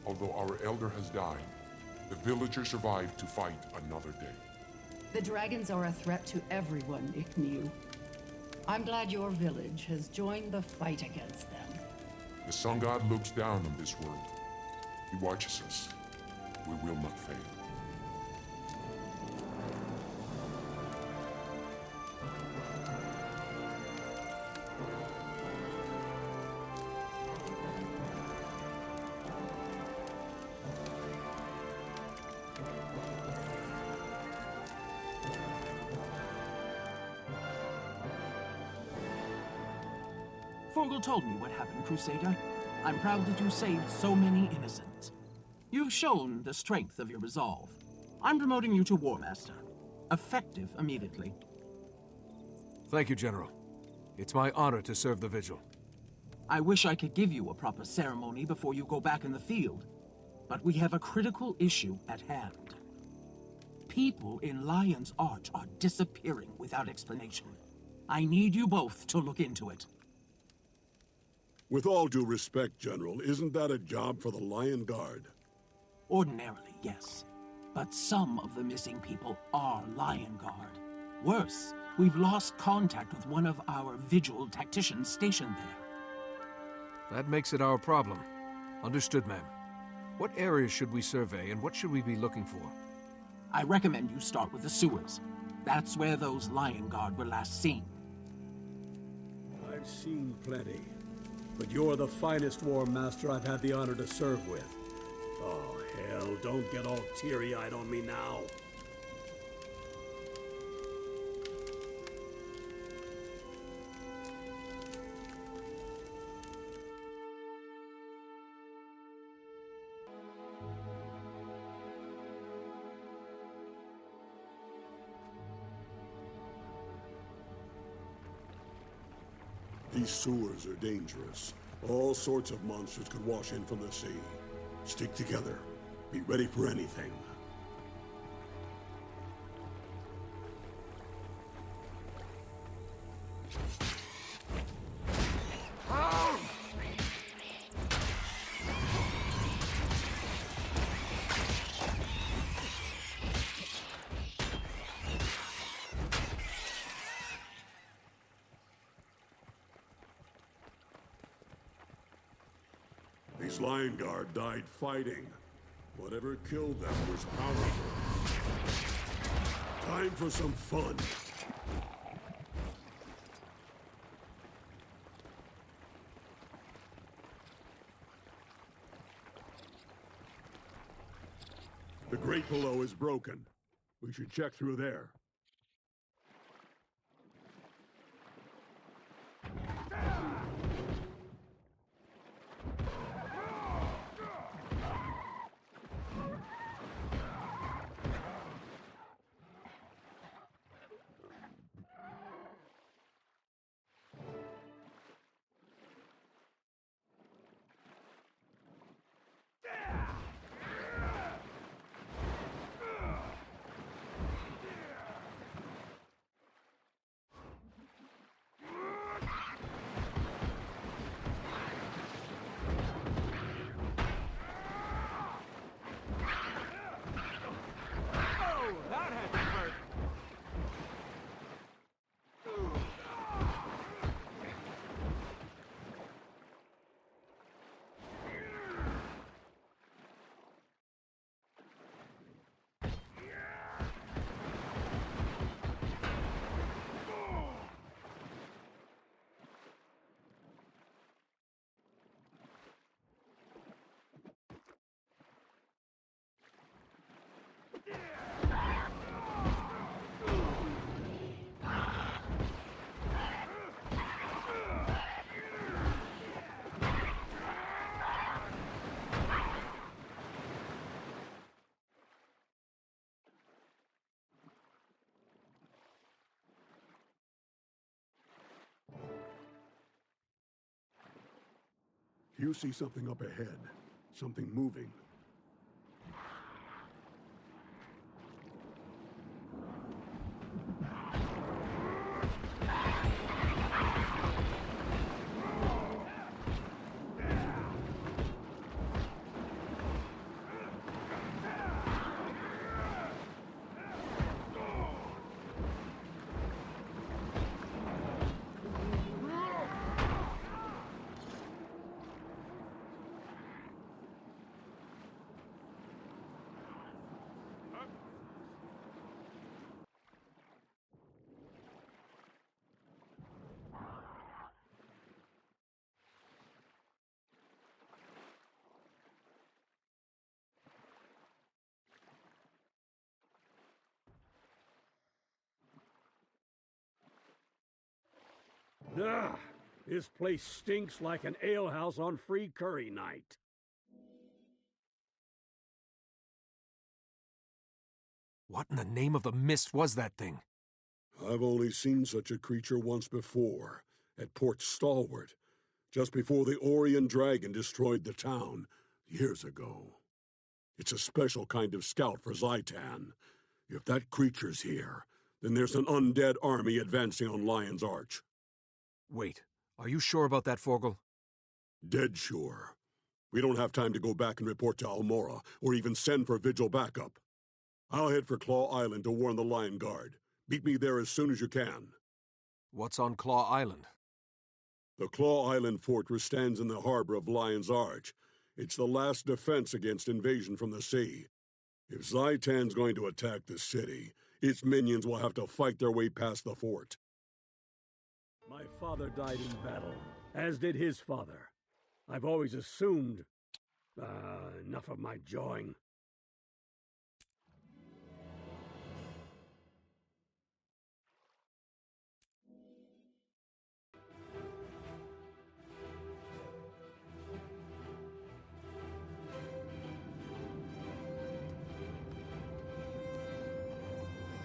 Although our elder has died, the villagers survived to fight another day. The dragons are a threat to everyone, Ikniu. I'm glad your village has joined the fight against them. The Sun God looks down on this world. He watches us. We will not fail. Forgel told me what happened, Crusader. I'm proud that you saved so many innocents. You've shown the strength of your resolve. I'm promoting you to War Master. Effective immediately. Thank you, General. It's my honor to serve the Vigil. I wish I could give you a proper ceremony before you go back in the field, but we have a critical issue at hand. People in Lion's Arch are disappearing without explanation. I need you both to look into it. With all due respect, General, isn't that a job for the Lion Guard? Ordinarily, yes. But some of the missing people are Lion Guard. Worse, we've lost contact with one of our Vigil tacticians stationed there. That makes it our problem. Understood, ma'am. What areas should we survey, and what should we be looking for? I recommend you start with the sewers. That's where those Lion Guard were last seen. I've seen plenty. But you're the finest War Master I've had the honor to serve with. Oh, hell, don't get all teary-eyed on me now. These sewers are dangerous. All sorts of monsters could wash in from the sea. Stick together. Be ready for anything. These Lion Guard died fighting. Whatever killed them was powerful. Time for some fun. The grate below is broken. We should check through there. You see something up ahead. Something moving. Ah, this place stinks like an alehouse on free curry night. What in the name of the mist was that thing? I've only seen such a creature once before, at Port Stalwart, just before the Orion Dragon destroyed the town, years ago. It's a special kind of scout for Zhaitan. If that creature's here, then there's an undead army advancing on Lion's Arch. Wait, are you sure about that, Forgel? Dead sure. We don't have time to go back and report to Almora, or even send for Vigil backup. I'll head for Claw Island to warn the Lion Guard. Meet me there as soon as you can. What's on Claw Island? The Claw Island fortress stands in the harbor of Lion's Arch. It's the last defense against invasion from the sea. If Zhaitan's going to attack the city, its minions will have to fight their way past the fort. My father died in battle, as did his father. I've always assumed... enough of my jawing.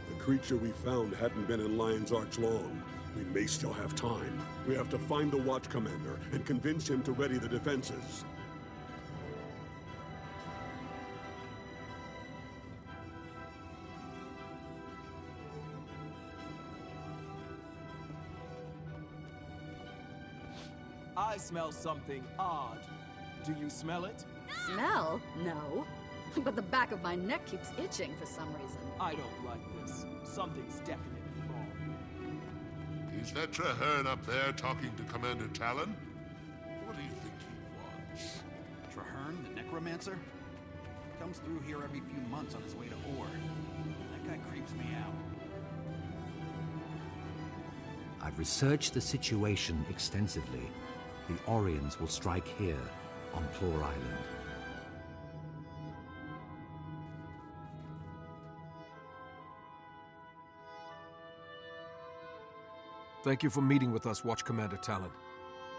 The creature we found hadn't been in Lion's Arch long. We may still have time. We have to find the Watch Commander and convince him to ready the defenses. I smell something odd. Do you smell it? Smell? No. But the back of my neck keeps itching for some reason. I don't like this. Something's definitely wrong. Is that Traherne up there talking to Commander Talon? What do you think he wants? Traherne, the necromancer? Comes through here every few months on his way to Orr. That guy creeps me out. I've researched the situation extensively. The Orions will strike here, on Claw Island. Thank you for meeting with us, Watch Commander Talon.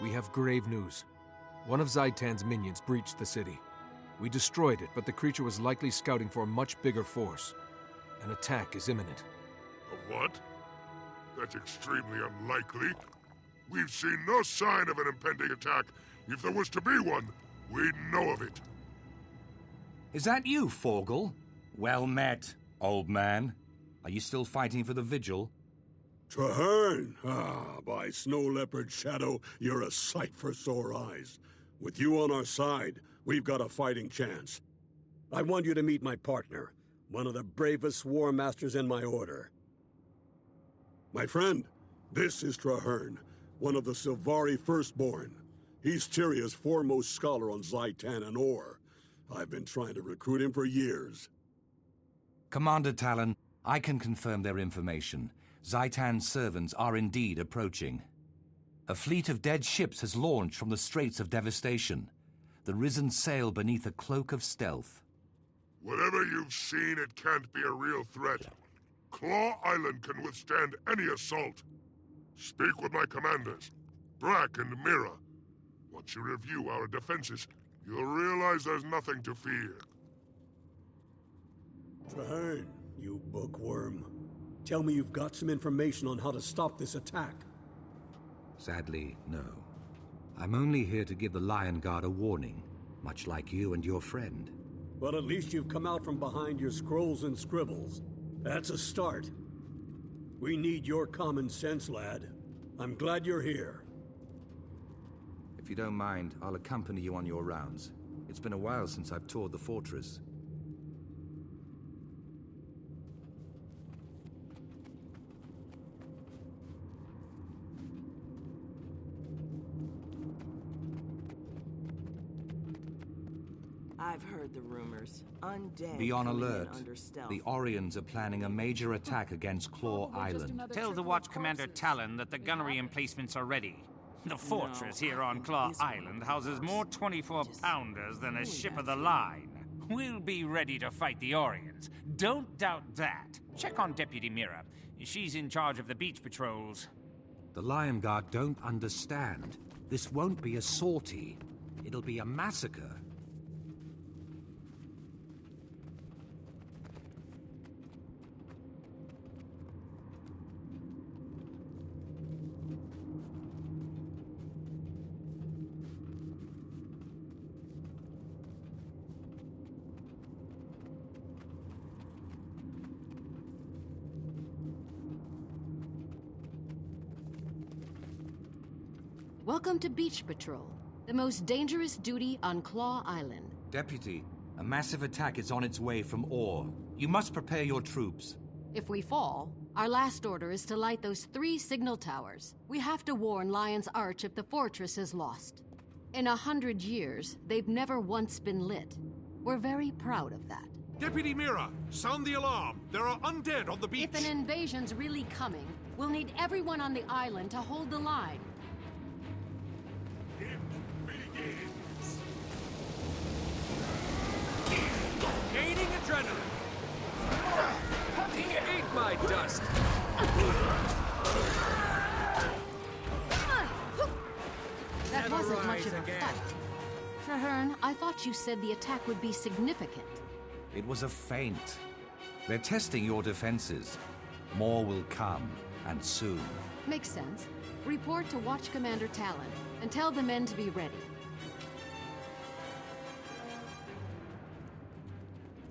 We have grave news. One of Zhaitan's minions breached the city. We destroyed it, but the creature was likely scouting for a much bigger force. An attack is imminent. A what? That's extremely unlikely. We've seen no sign of an impending attack. If there was to be one, we'd know of it. Is that you, Forgel? Well met, old man. Are you still fighting for the Vigil? Traherne! Ah, by Snow Leopard Shadow, you're a sight for sore eyes. With you on our side, we've got a fighting chance. I want you to meet my partner, one of the bravest war masters in my order. My friend, this is Traherne, one of the Sylvari Firstborn. He's Tyria's foremost scholar on Zhaitan and Orr. I've been trying to recruit him for years. Commander Talon, I can confirm their information. Zhaitan's servants are indeed approaching. A fleet of dead ships has launched from the Straits of Devastation. The Risen sail beneath a cloak of stealth. Whatever you've seen, it can't be a real threat. Claw Island can withstand any assault. Speak with my commanders, Brack and Mira. Once you review our defenses, you'll realize there's nothing to fear. Traherne, you bookworm. Tell me you've got some information on how to stop this attack. Sadly, no. I'm only here to give the Lion Guard a warning, much like you and your friend. Well, at least you've come out from behind your scrolls and scribbles. That's a start. We need your common sense, lad. I'm glad you're here. If you don't mind, I'll accompany you on your rounds. It's been a while since I've toured the fortress. I've heard the rumors. Undead Be on coming in alert. under stealth. The Orions are planning a major attack against Claw Island. Tell the Watch Commander Talon that the gunnery emplacements are ready. The fortress here on Claw Island houses more 24-pounders than a ship of the line. We'll be ready to fight the Orions. Don't doubt that. Check on Deputy Mira. She's in charge of the beach patrols. The Lion Guard don't understand. This won't be a sortie. It'll be a massacre. Welcome to Beach Patrol, the most dangerous duty on Claw Island. Deputy, a massive attack is on its way from Orr. You must prepare your troops. If we fall, our last order is to light those 3 signal towers. We have to warn Lion's Arch if the fortress is lost. In 100 years, they've never once been lit. We're very proud of that. Deputy Mira, sound the alarm. There are undead on the beach. If an invasion's really coming, we'll need everyone on the island to hold the line. Gaining adrenaline. Eat my dust. That wasn't much of a fight. Traherne, I thought you said the attack would be significant. It was a feint. They're testing your defenses. More will come, and soon. Makes sense. Report to Watch Commander Talon, and tell the men to be ready.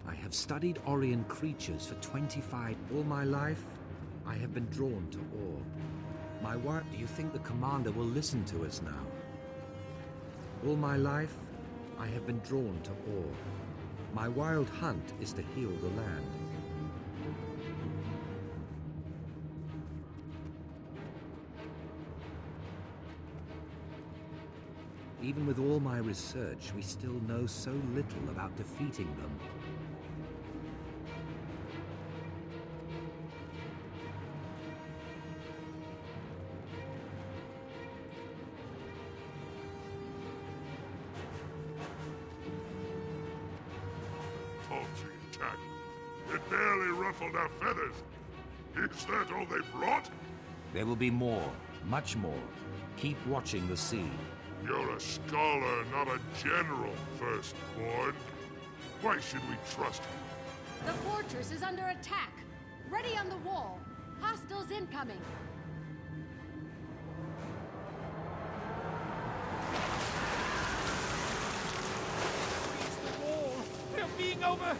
I have studied Orion creatures for 25. All my life, I have been drawn to Orr. My work, do you think the commander will listen to us now? All my life, I have been drawn to Orr. My wild hunt is to heal the land. Even with all my research, we still know so little about defeating them. Paltry attack. It barely ruffled our feathers. Is that all they brought? There will be more, much more. Keep watching the sea. You're a scholar, not a general, Firstborn. Why should we trust you? The fortress is under attack. Ready on the wall. Hostiles incoming. It's the wall. They're being over.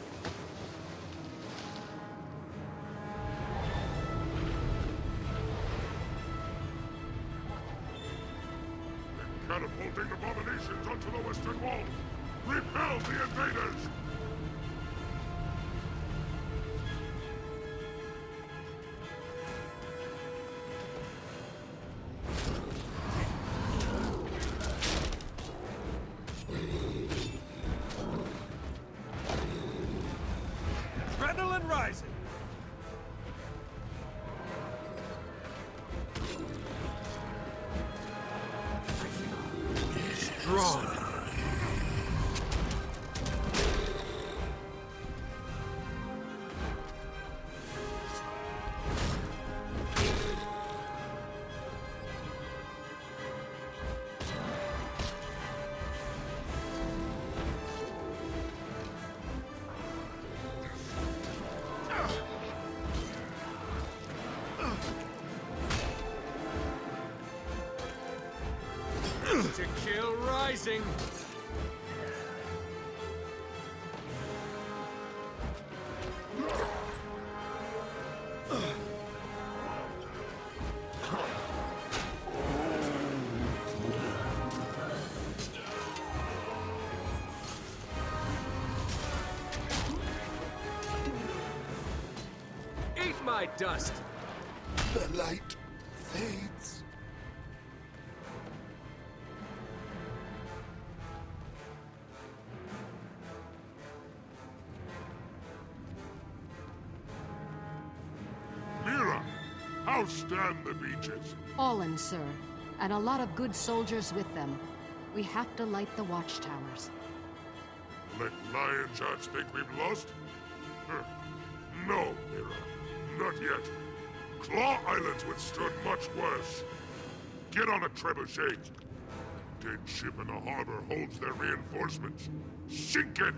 Catapulting abominations onto the western wall! Repel the invaders! Adrenaline rising. Strong. To kill rising. Eat my dust. The light fades. Mira, how stand the beaches? Fallen, sir. And a lot of good soldiers with them. We have to light the watchtowers. Let Lion's Arch think we've lost? No, Mira. Not yet. Claw Island's withstood much worse. Get on a trebuchet. Dead ship in the harbor holds their reinforcements. Sink it!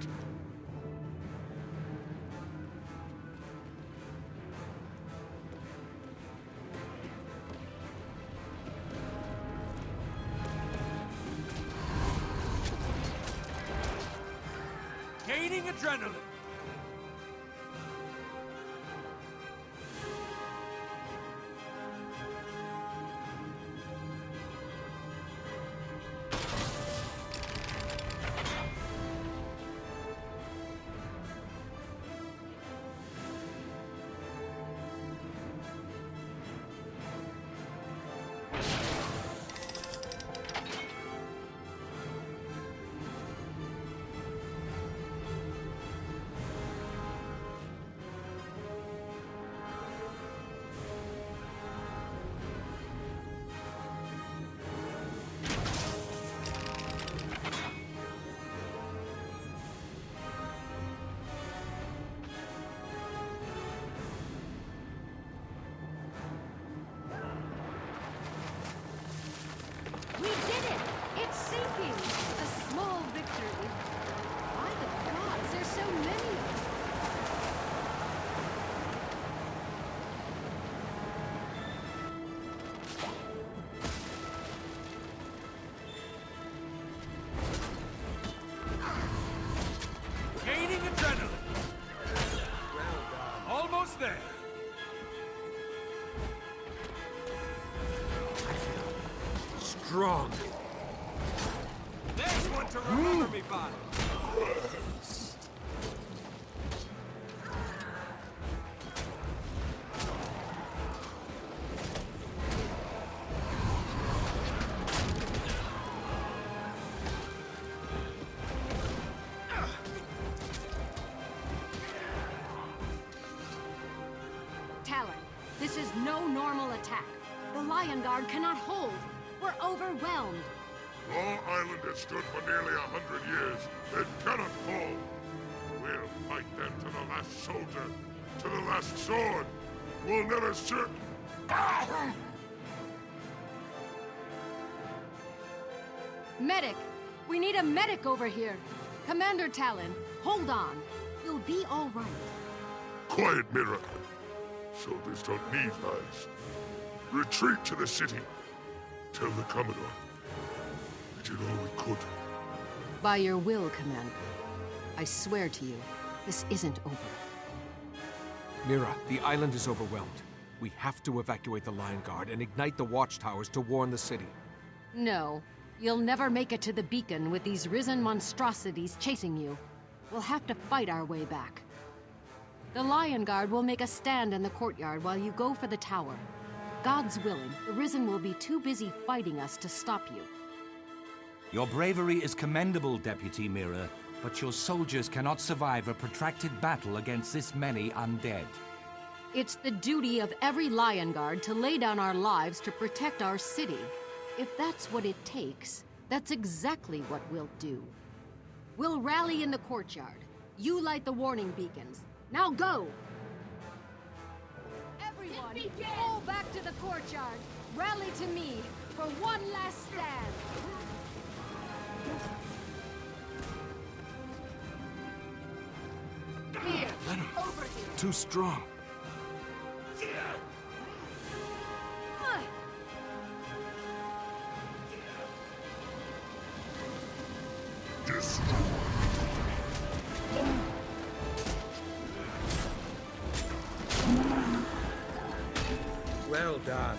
Gaining adrenaline. We did it! It's sinking! A small victory. By the gods, there's so many of them. Gaining adrenaline. Almost there. Strong. There's one to remember me by. Talon, this is no normal attack. The Lion Guard cannot hold. We're overwhelmed. Claw Island has stood for nearly 100 years. It cannot fall. We'll fight them to the last soldier, to the last sword. We'll never serve. Medic! We need a medic over here. Commander Talon, hold on. You'll be all right. Quiet, Mira. Soldiers don't need lives. Retreat to the city. Tell the Commodore. We did all we could. By your will, Commander. I swear to you, this isn't over. Mira, the island is overwhelmed. We have to evacuate the Lion Guard and ignite the watchtowers to warn the city. No. You'll never make it to the beacon with these risen monstrosities chasing you. We'll have to fight our way back. The Lion Guard will make a stand in the courtyard while you go for the tower. God's willing, the Risen will be too busy fighting us to stop you. Your bravery is commendable, Deputy Mira, but your soldiers cannot survive a protracted battle against this many undead. It's the duty of every Lion Guard to lay down our lives to protect our city. If that's what it takes, that's exactly what we'll do. We'll rally in the courtyard. You light the warning beacons. Now go! Everyone, pull back to the courtyard. Rally to me for one last stand. Here, Venom. over here. Too strong. Well done.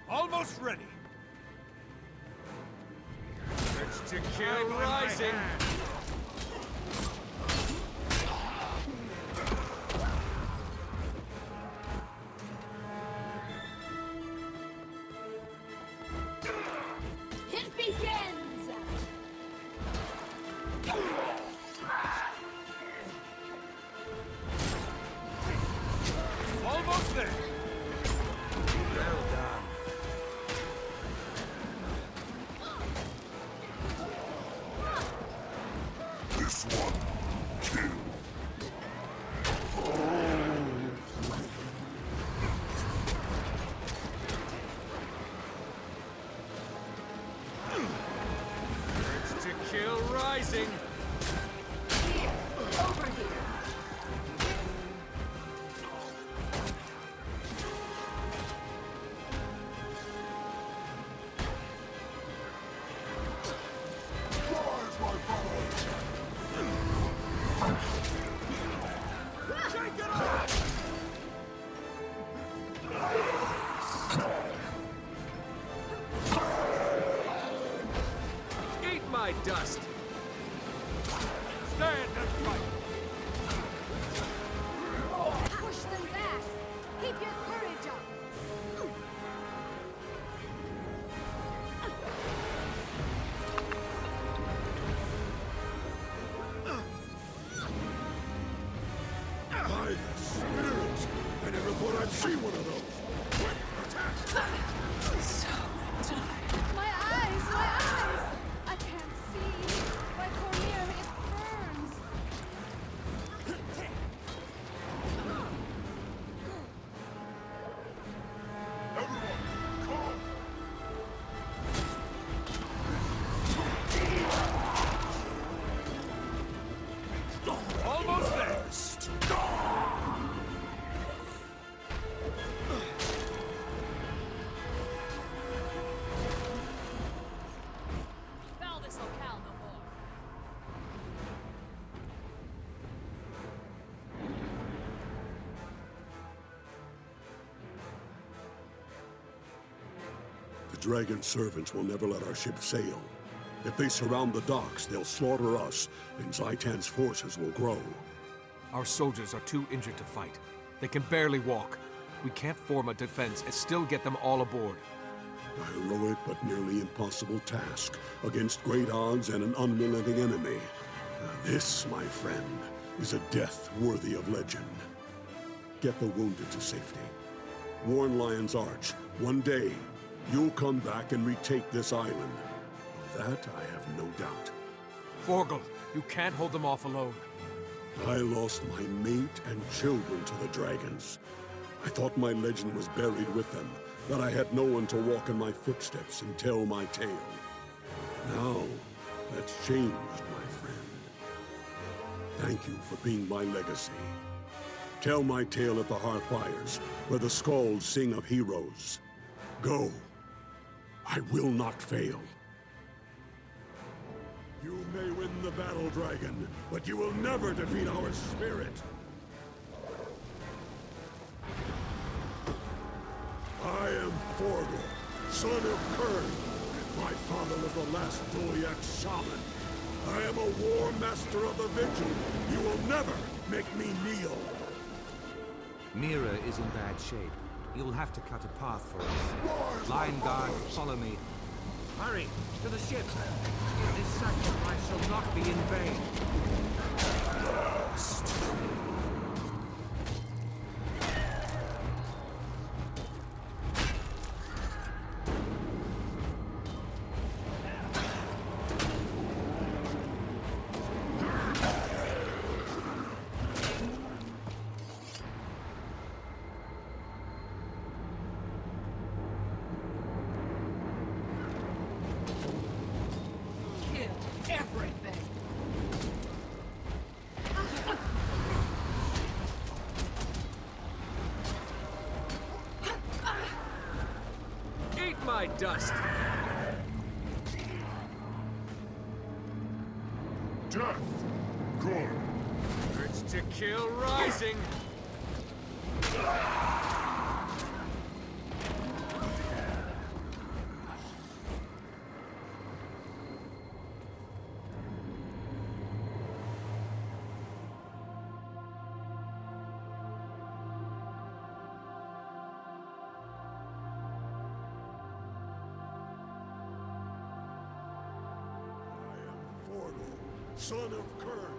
Almost ready. Urge to kill rising. dust. Stand and fight! Push them back! Keep your courage up! By the spirits! I never thought I'd see one of those! Quick, attack! So tired. My eyes! My eyes! I can't see! My cornea, it burns! Almost there! Foul this locale no more. The Dragon servants will never let our ship sail. If they surround the docks, they'll slaughter us, and Zaitan's forces will grow. Our soldiers are too injured to fight. They can barely walk. We can't form a defense and still get them all aboard. A heroic but nearly impossible task against great odds and an unrelenting enemy. This, my friend, is a death worthy of legend. Get the wounded to safety. Warn Lion's Arch. One day, you'll come back and retake this island. Of that, I have no doubt. Vorgel, you can't hold them off alone. I lost my mate and children to the dragons. I thought my legend was buried with them, that I had no one to walk in my footsteps and tell my tale. Now, that's changed, my friend. Thank you for being my legacy. Tell my tale at the Hearthfires, where the Skalds sing of heroes. Go. I will not fail. You may win the battle, dragon, but you will never defeat our spirit. I am Vorgel, son of Kern. My father was the last Dolyak shaman. I am a war master of the Vigil. You will never make me kneel. Mira is in bad shape. You'll have to cut a path for us. Line guard, follow me. Hurry, to the ship. This sacrifice shall not be in vain. Everything! Eat my dust! Death! Good! Urge to kill rising! Son of Kern.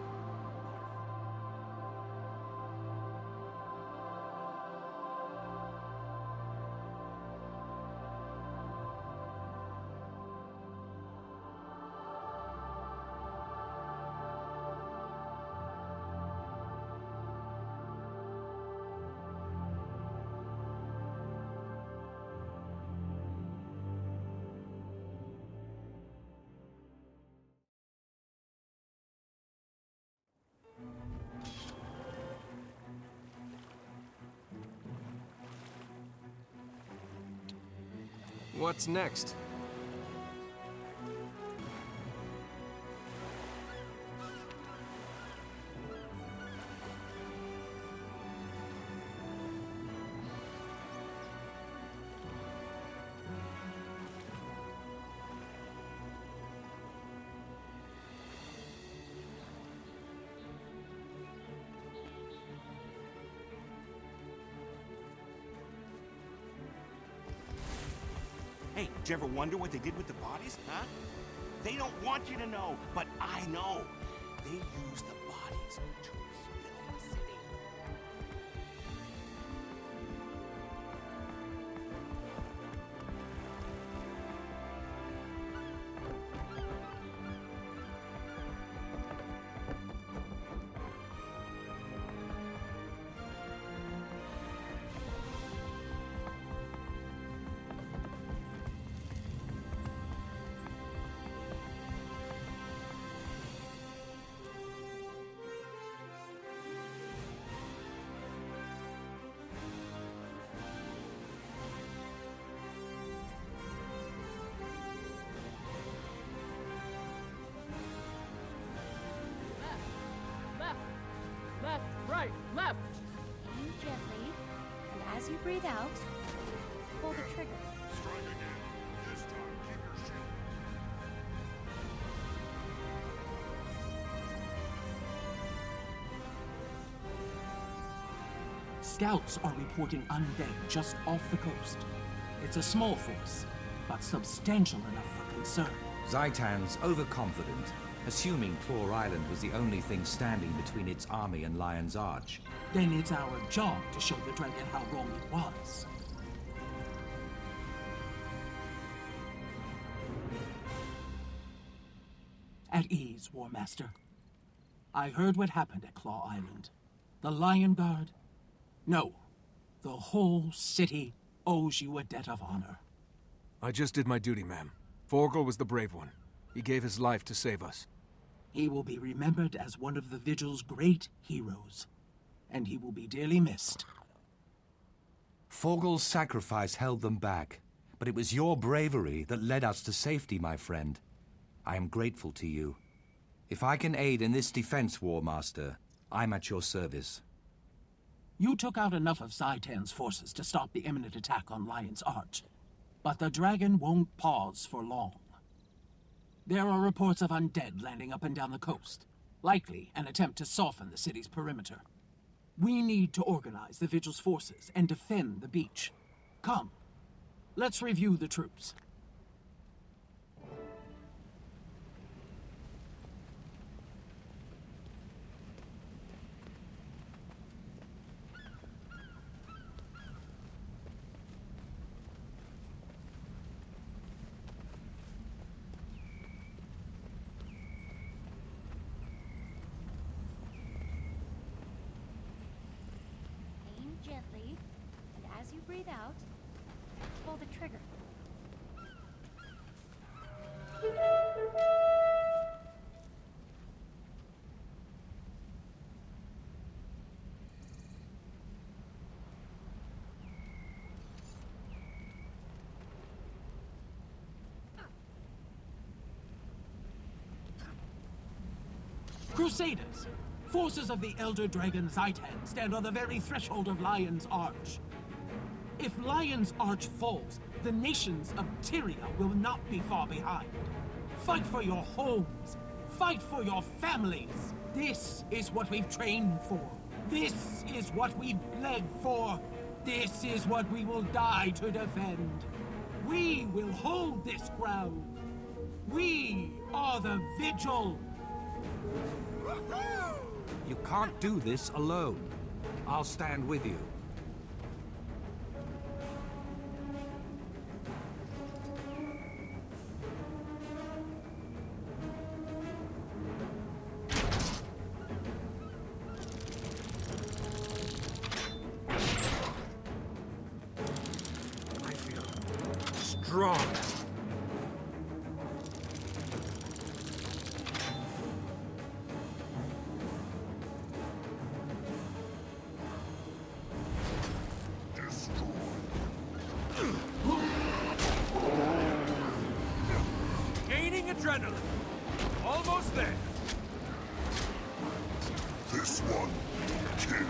What's next? Did you ever wonder what they did with the bodies, huh? They don't want you to know, but I know. They used the bodies to rebuild the city. Left, right, left! Aim gently, and as you breathe out, pull the trigger. Strike again. This time, keep your shield. Scouts are reporting undead just off the coast. It's a small force, but substantial enough for concern. Zaitan's overconfident, assuming Claw Island was the only thing standing between its army and Lion's Arch. Then it's our job to show the dragon how wrong it was. At ease, War Master. I heard what happened at Claw Island. The Lion Guard? No. The whole city owes you a debt of honor. I just did my duty, ma'am. Forgel was the brave one. He gave his life to save us. He will be remembered as one of the Vigil's great heroes, and he will be dearly missed. Forgel's sacrifice held them back, but it was your bravery that led us to safety, my friend. I am grateful to you. If I can aid in this defense, War Master, I'm at your service. You took out enough of Zaitan's forces to stop the imminent attack on Lion's Arch, but the dragon won't pause for long. There are reports of undead landing up and down the coast, likely an attempt to soften the city's perimeter. We need to organize the Vigil's forces and defend the beach. Come, let's review the troops. Gently, and as you breathe out, pull the trigger. Crusaders! Forces of the Elder Dragon Zaitan stand on the very threshold of Lion's Arch. If Lion's Arch falls, the nations of Tyria will not be far behind. Fight for your homes. Fight for your families. This is what we've trained for. This is what we've bled for. This is what we will die to defend. We will hold this ground. We are the Vigil. You can't do this alone. I'll stand with you. I feel strong. Gaining adrenaline. Almost there. This one, kill.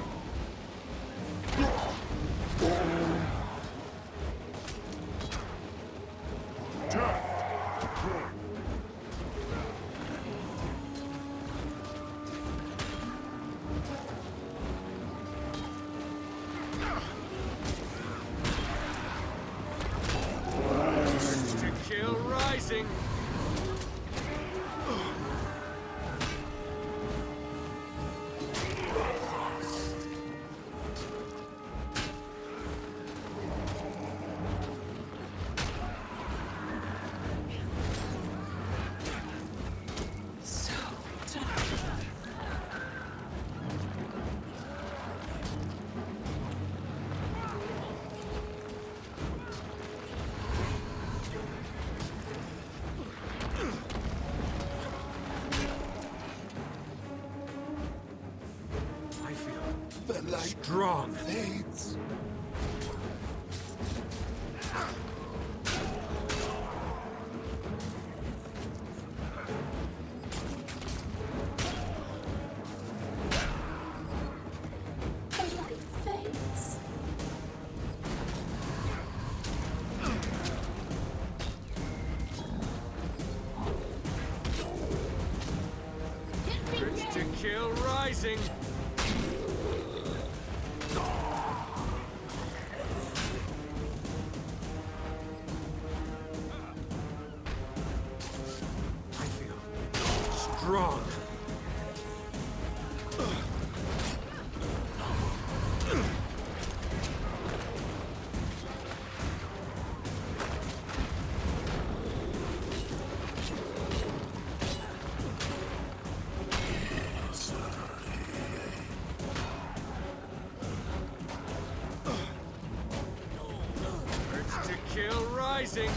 Strong. Fades. Bridge to kill rising. I feel strong. Bridge to kill rising.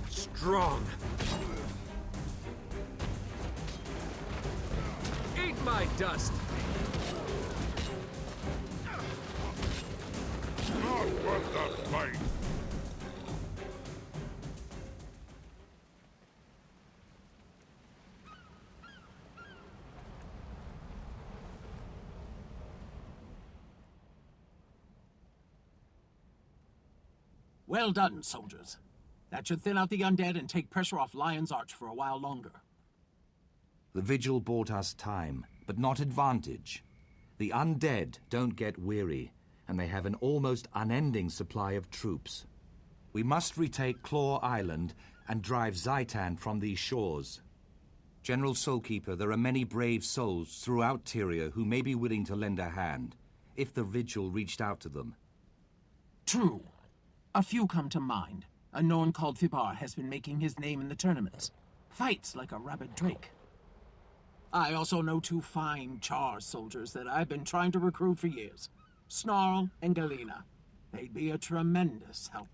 Strong. Eat my dust. Not worth the fight. Well done, soldiers. That should thin out the undead and take pressure off Lion's Arch for a while longer. The vigil bought us time, but not advantage. The undead don't get weary, and they have an almost unending supply of troops. We must retake Claw Island and drive Zhaitan from these shores. General Soulkeeper, there are many brave souls throughout Tyria who may be willing to lend a hand, if the vigil reached out to them. True. A few come to mind. A Norn called Fibar has been making his name in the tournaments. Fights like a rabid drake. I also know two fine Char soldiers that I've been trying to recruit for years. Snarl and Galena. They'd be a tremendous help.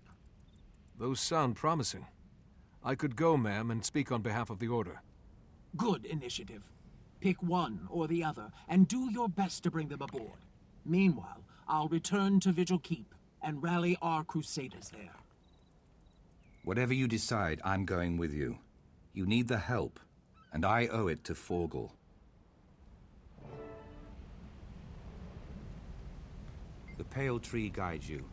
Those sound promising. I could go, ma'am, and speak on behalf of the Order. Good initiative. Pick one or the other, and do your best to bring them aboard. Meanwhile, I'll return to Vigil Keep and rally our crusaders there. Whatever you decide, I'm going with you. You need the help, and I owe it to Forgal. The pale tree guides you.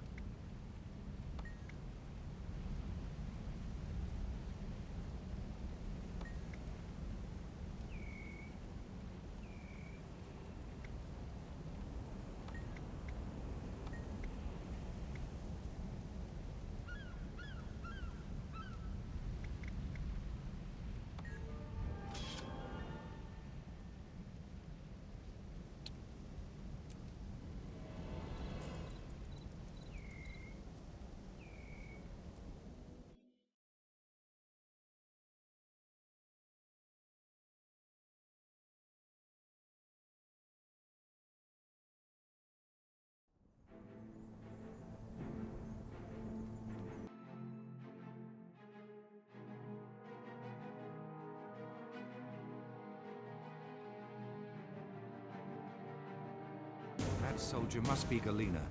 That soldier must be Galena.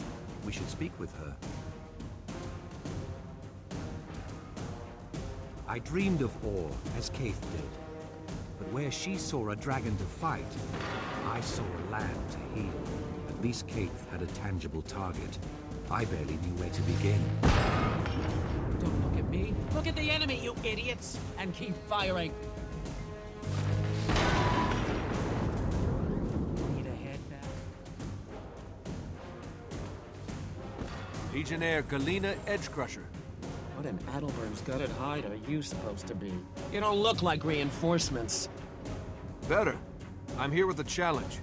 We should speak with her. I dreamed of Orr, as Kaith did. But where she saw a dragon to fight, I saw a land to heal. At least Kaith had a tangible target. I barely knew where to begin. Don't look at me. Look at the enemy, you idiots! And keep firing. Need a head back? Legionnaire Galena Edgecrusher. What an Adelburn's gutted hide are you supposed to be? You don't look like reinforcements. Better. I'm here with a challenge.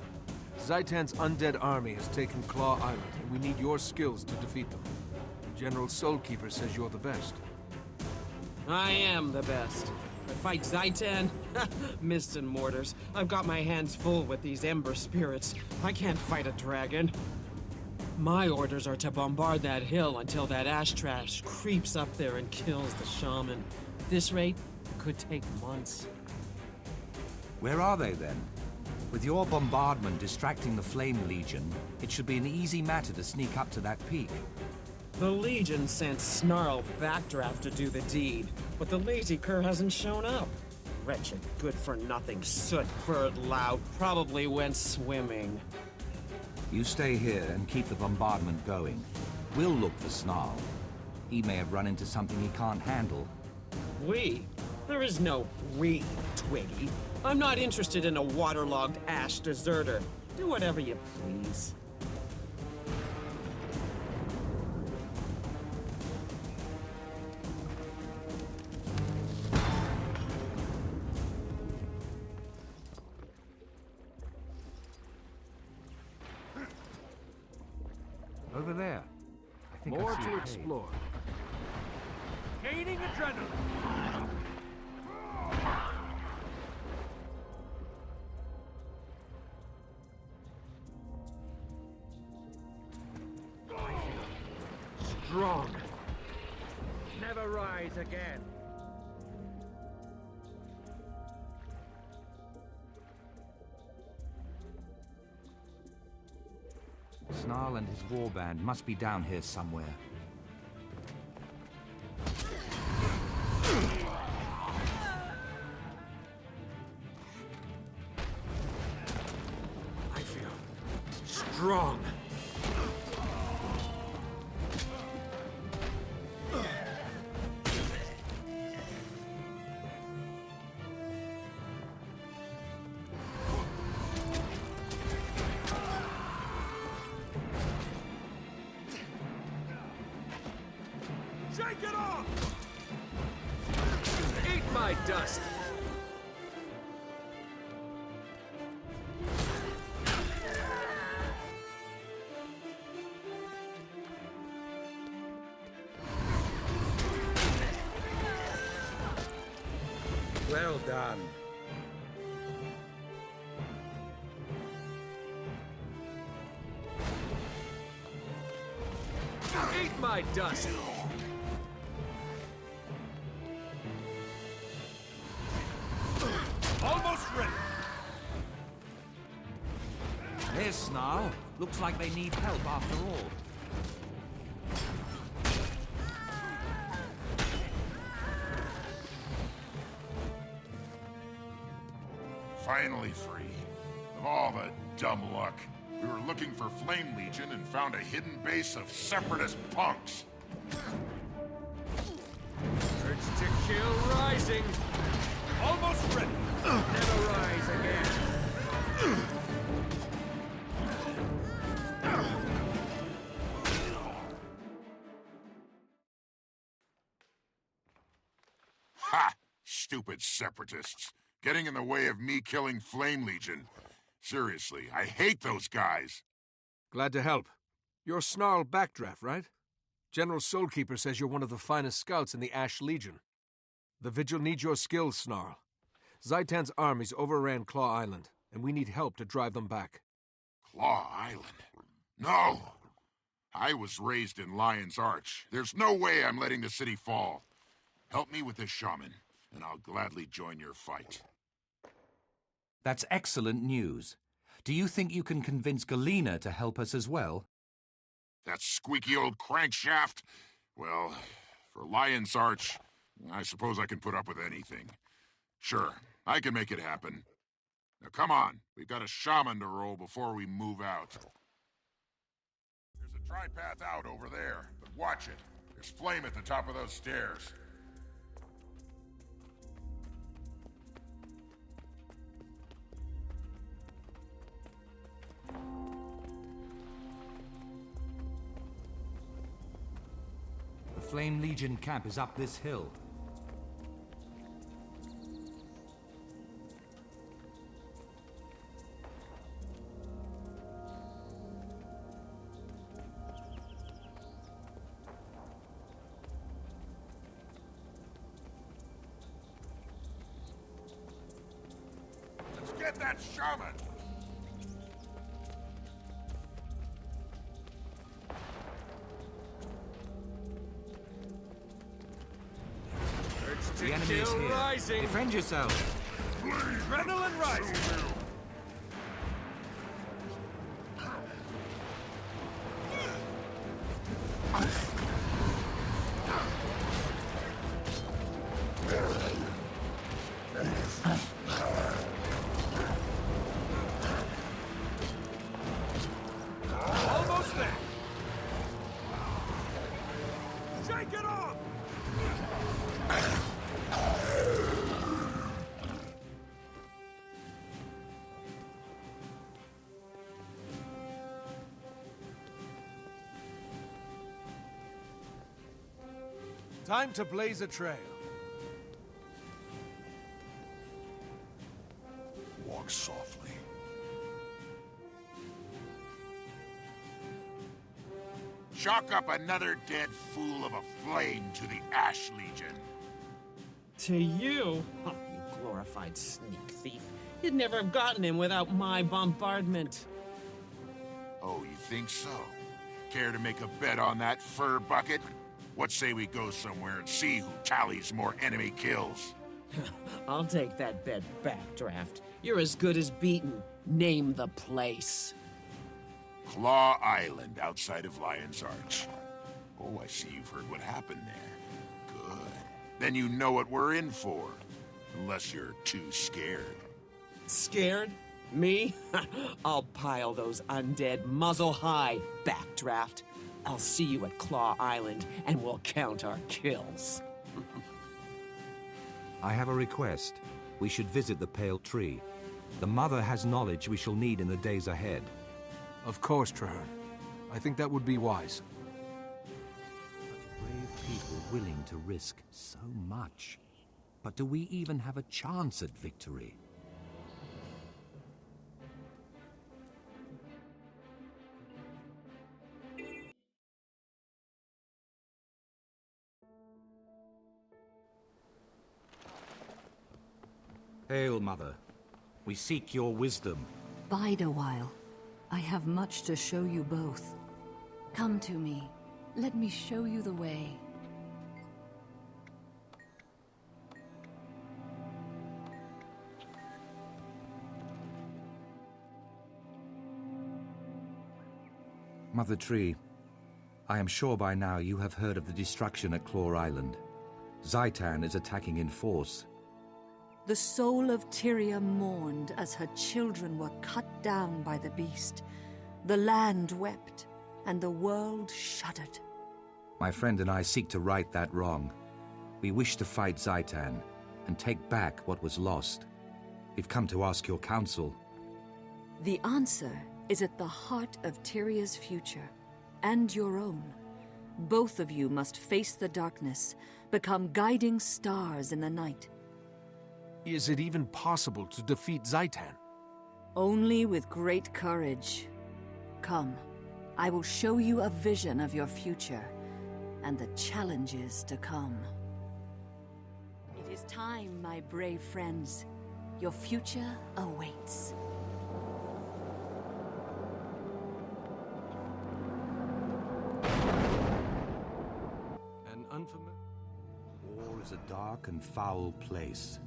Zhaitan's undead army has taken Claw Island, and we need your skills to defeat them. General Soulkeeper says you're the best. I am the best. But fight Zaitan? Mists and mortars. I've got my hands full with these ember spirits. I can't fight a dragon. My orders are to bombard that hill until that ash trash creeps up there and kills the shaman. At this rate, it could take months. Where are they then? With your bombardment distracting the Flame Legion, it should be an easy matter to sneak up to that peak. The Legion sent Snarl Backdraft to do the deed, but the lazy cur hasn't shown up. Wretched, good-for-nothing soot-bird lout probably went swimming. You stay here and keep the bombardment going. We'll look for Snarl. He may have run into something he can't handle. We? There is no we, Twiggy. I'm not interested in a waterlogged ash deserter. Do whatever you please. Over there. I think More I see to a cave. explore. Gaining adrenaline. Strong. Never rise again. Snarl and his warband must be down here somewhere. I feel strong. Shake it off! Eat my dust. Well done. Eat my dust. Almost ready. There's Snarl. Looks like they need help after all. Finally free. Of all the dumb luck. We were looking for Flame Legion and found a hidden base of separatist punks. Urge to kill rising. Almost ready. Never rise again. Ha! Stupid separatists. Getting in the way of me killing Flame Legion. Seriously, I hate those guys. Glad to help. You're Snarl Backdraft, right? General Soulkeeper says you're one of the finest scouts in the Ash Legion. The Vigil need your skills, Snarl. Zaitan's armies overran Claw Island, and we need help to drive them back. Claw Island? No! I was raised in Lion's Arch. There's no way I'm letting the city fall. Help me with this shaman, and I'll gladly join your fight. That's excellent news. Do you think you can convince Galena to help us as well? That squeaky old crankshaft? Well, for Lion's Arch, I suppose I can put up with anything. Sure, I can make it happen. Now come on, we've got a shaman to roll before we move out. There's a tri-path out over there, but watch it. There's flame at the top of those stairs. The Flame Legion camp is up this hill. get that shaman! The enemy is here. Rising. Defend yourself. Adrenaline rising. Almost there. Shake it off. Time to blaze a trail. Walk softly. Chalk up another dead fool of a flame to the Ash Legion. To you? Oh, you glorified sneak thief. You'd never have gotten him without my bombardment. Oh, you think so? Care to make a bet on that fur bucket? What say we go somewhere and see who tallies more enemy kills? I'll take that bet back, Draft. You're as good as beaten. Name the place. Claw Island, outside of Lion's Arch. Oh, I see you've heard what happened there. Good. Then you know what we're in for. Unless you're too scared. Scared? Me? I'll pile those undead muzzle high, Backdraft. I'll see you at Claw Island, and we'll count our kills. I have a request. We should visit the Pale Tree. The Mother has knowledge we shall need in the days ahead. Of course, Traherne. I think that would be wise. Brave people willing to risk so much. But do we even have a chance at victory? Hail, Mother. We seek your wisdom. Bide a while. I have much to show you both. Come to me. Let me show you the way. Mother Tree, I am sure by now you have heard of the destruction at Claw Island. Zhaitan is attacking in force. The soul of Tyria mourned as her children were cut down by the beast. The land wept, and the world shuddered. My friend and I seek to right that wrong. We wish to fight Zhaitan and take back what was lost. We've come to ask your counsel. The answer is at the heart of Tyria's future, and your own. Both of you must face the darkness, become guiding stars in the night. Is it even possible to defeat Zhaitan? Only with great courage. Come, I will show you a vision of your future, and the challenges to come. It is time, my brave friends. Your future awaits. An unfamiliar... War is a dark and foul place.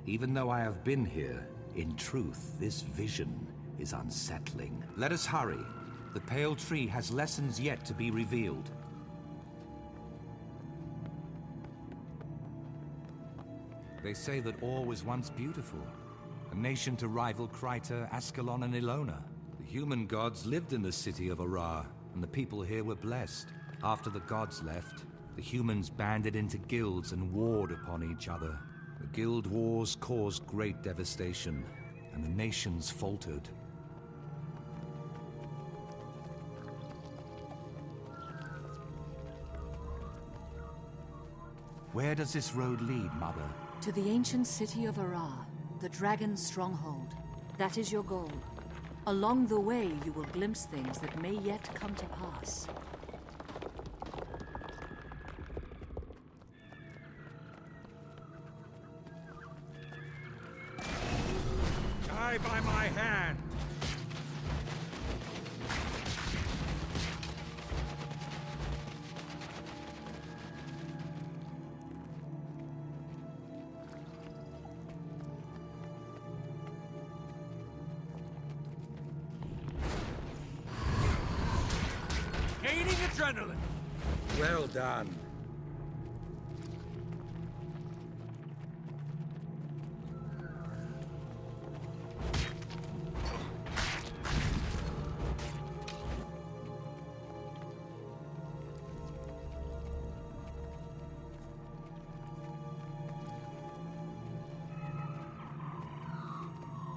Even though I have been here, in truth, this vision is unsettling. Let us hurry. The Pale Tree has lessons yet to be revealed. They say that Or was once beautiful. A nation to rival Kryta, Ascalon, and Ilona. The human gods lived in the city of Arar, and the people here were blessed. After the gods left, the humans banded into guilds and warred upon each other. The guild wars caused great devastation, and the nations faltered. Where does this road lead, Mother? To the ancient city of Arar, the dragon's stronghold. That is your goal. Along the way, you will glimpse things that may yet come to pass. die by my hand! Gaining adrenaline! Well done.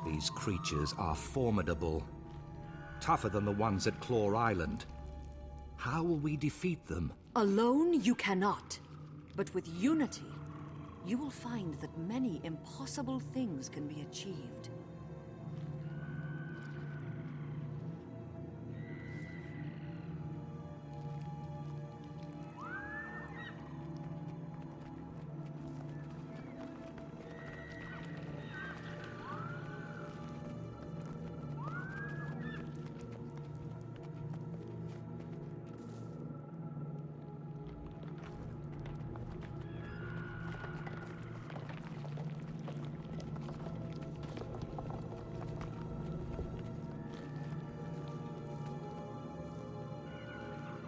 These creatures are formidable. Tougher than the ones at Claw Island. How will we defeat them? Alone, you cannot. But with unity, you will find that many impossible things can be achieved.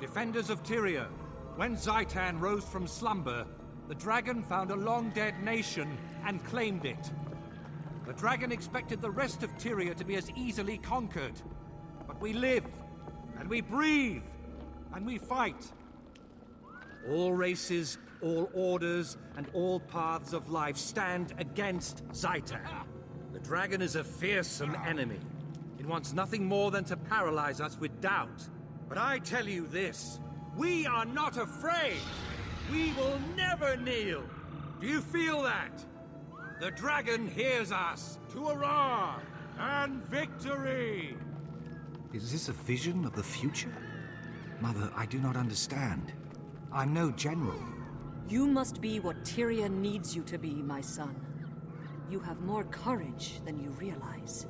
Defenders of Tyria, when Zhaitan rose from slumber, the dragon found a long-dead nation and claimed it. The dragon expected the rest of Tyria to be as easily conquered. But we live, and we breathe, and we fight. All races, all orders, and all paths of life stand against Zhaitan. The dragon is a fearsome enemy. It wants nothing more than to paralyze us with doubt. But I tell you this, we are not afraid! We will never kneel! Do you feel that? The dragon hears us! To hurrah! And victory! Is this a vision of the future? Mother, I do not understand. I'm no general. You must be what Tyria needs you to be, my son. You have more courage than you realize.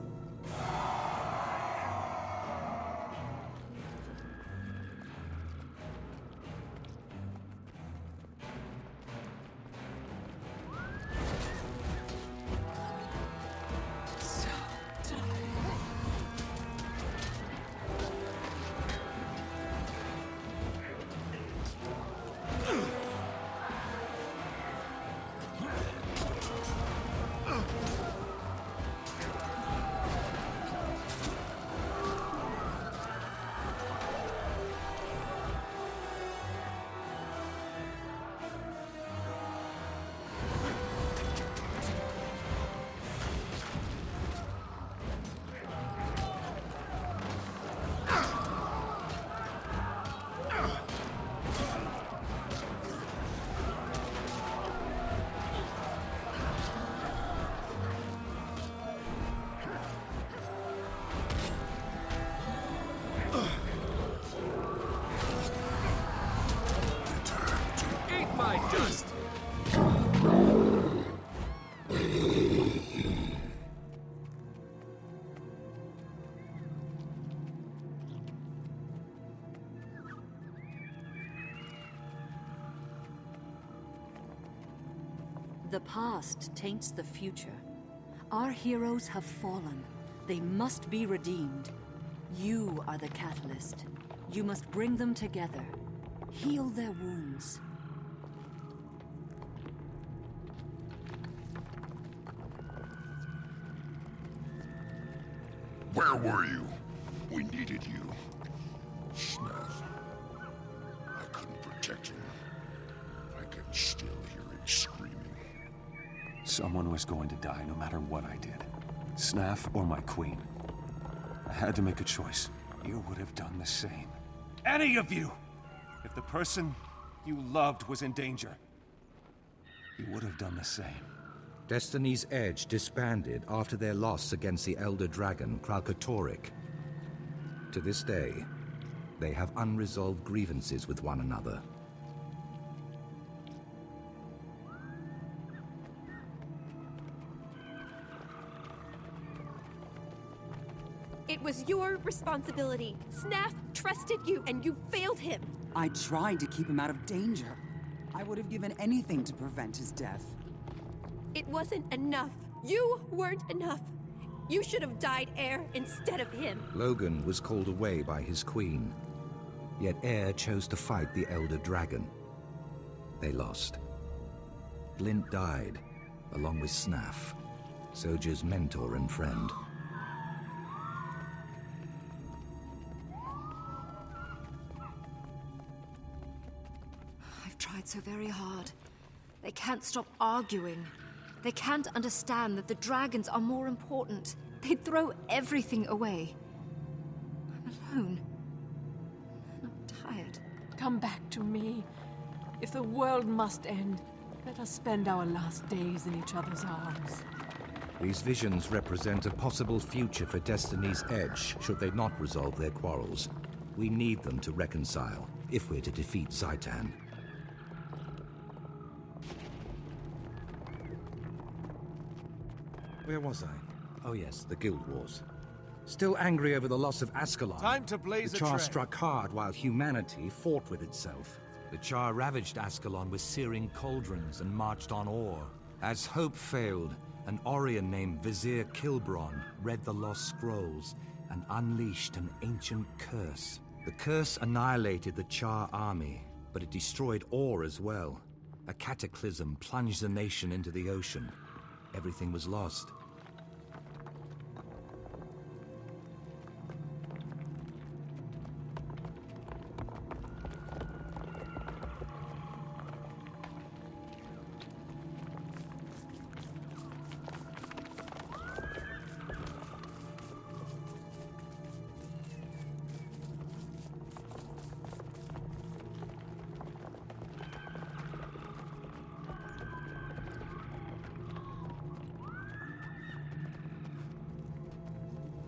The past taints the future. Our heroes have fallen. They must be redeemed. You are the catalyst. You must bring them together. Heal their wounds. Where were you? We needed you. Snaff. I couldn't protect him. I can still hear it screaming. Someone was going to die no matter what I did. Snaff or my queen. I had to make a choice. You would have done the same. Any of you! If the person you loved was in danger, you would have done the same. Destiny's Edge disbanded after their loss against the Elder Dragon, Kralkatorrik. To this day, they have unresolved grievances with one another. was your responsibility. Snaf trusted you, and you failed him. I tried to keep him out of danger. I would have given anything to prevent his death. It wasn't enough. You weren't enough. You should have died, Heir, instead of him. Logan was called away by his queen. Yet Heir chose to fight the Elder Dragon. They lost. Glint died, along with Snaf, Soldier's mentor and friend. I've tried so very hard. They can't stop arguing. They can't understand that the dragons are more important. They'd throw everything away. I'm alone. And I'm tired. Come back to me. If the world must end, let us spend our last days in each other's arms. These visions represent a possible future for Destiny's Edge, should they not resolve their quarrels. We need them to reconcile, if we're to defeat Zhaitan. Where was I? Oh yes, the Guild Wars. Still angry over the loss of Ascalon. Time to blaze the a Char trail. struck hard while humanity fought with itself. The Char ravaged Ascalon with searing cauldrons and marched on Or. As hope failed, an Orion named Vizier Kilbron read the lost scrolls and unleashed an ancient curse. The curse annihilated the Char army, but it destroyed Or as well. A cataclysm plunged the nation into the ocean. Everything was lost.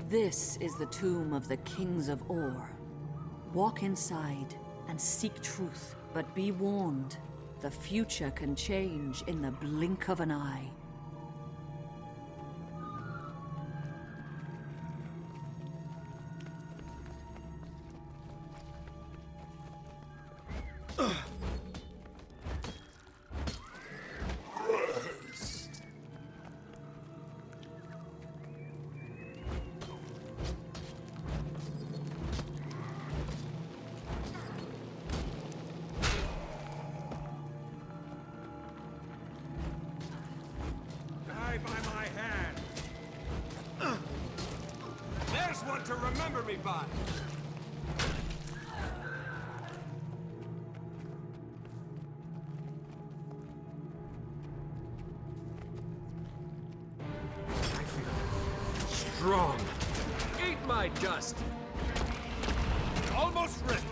This is the tomb of the kings of Or. Walk inside and seek truth, but be warned, the future can change in the blink of an eye. Die by my hand. There's one to remember me by. I feel strong. Eat my dust. Almost ready.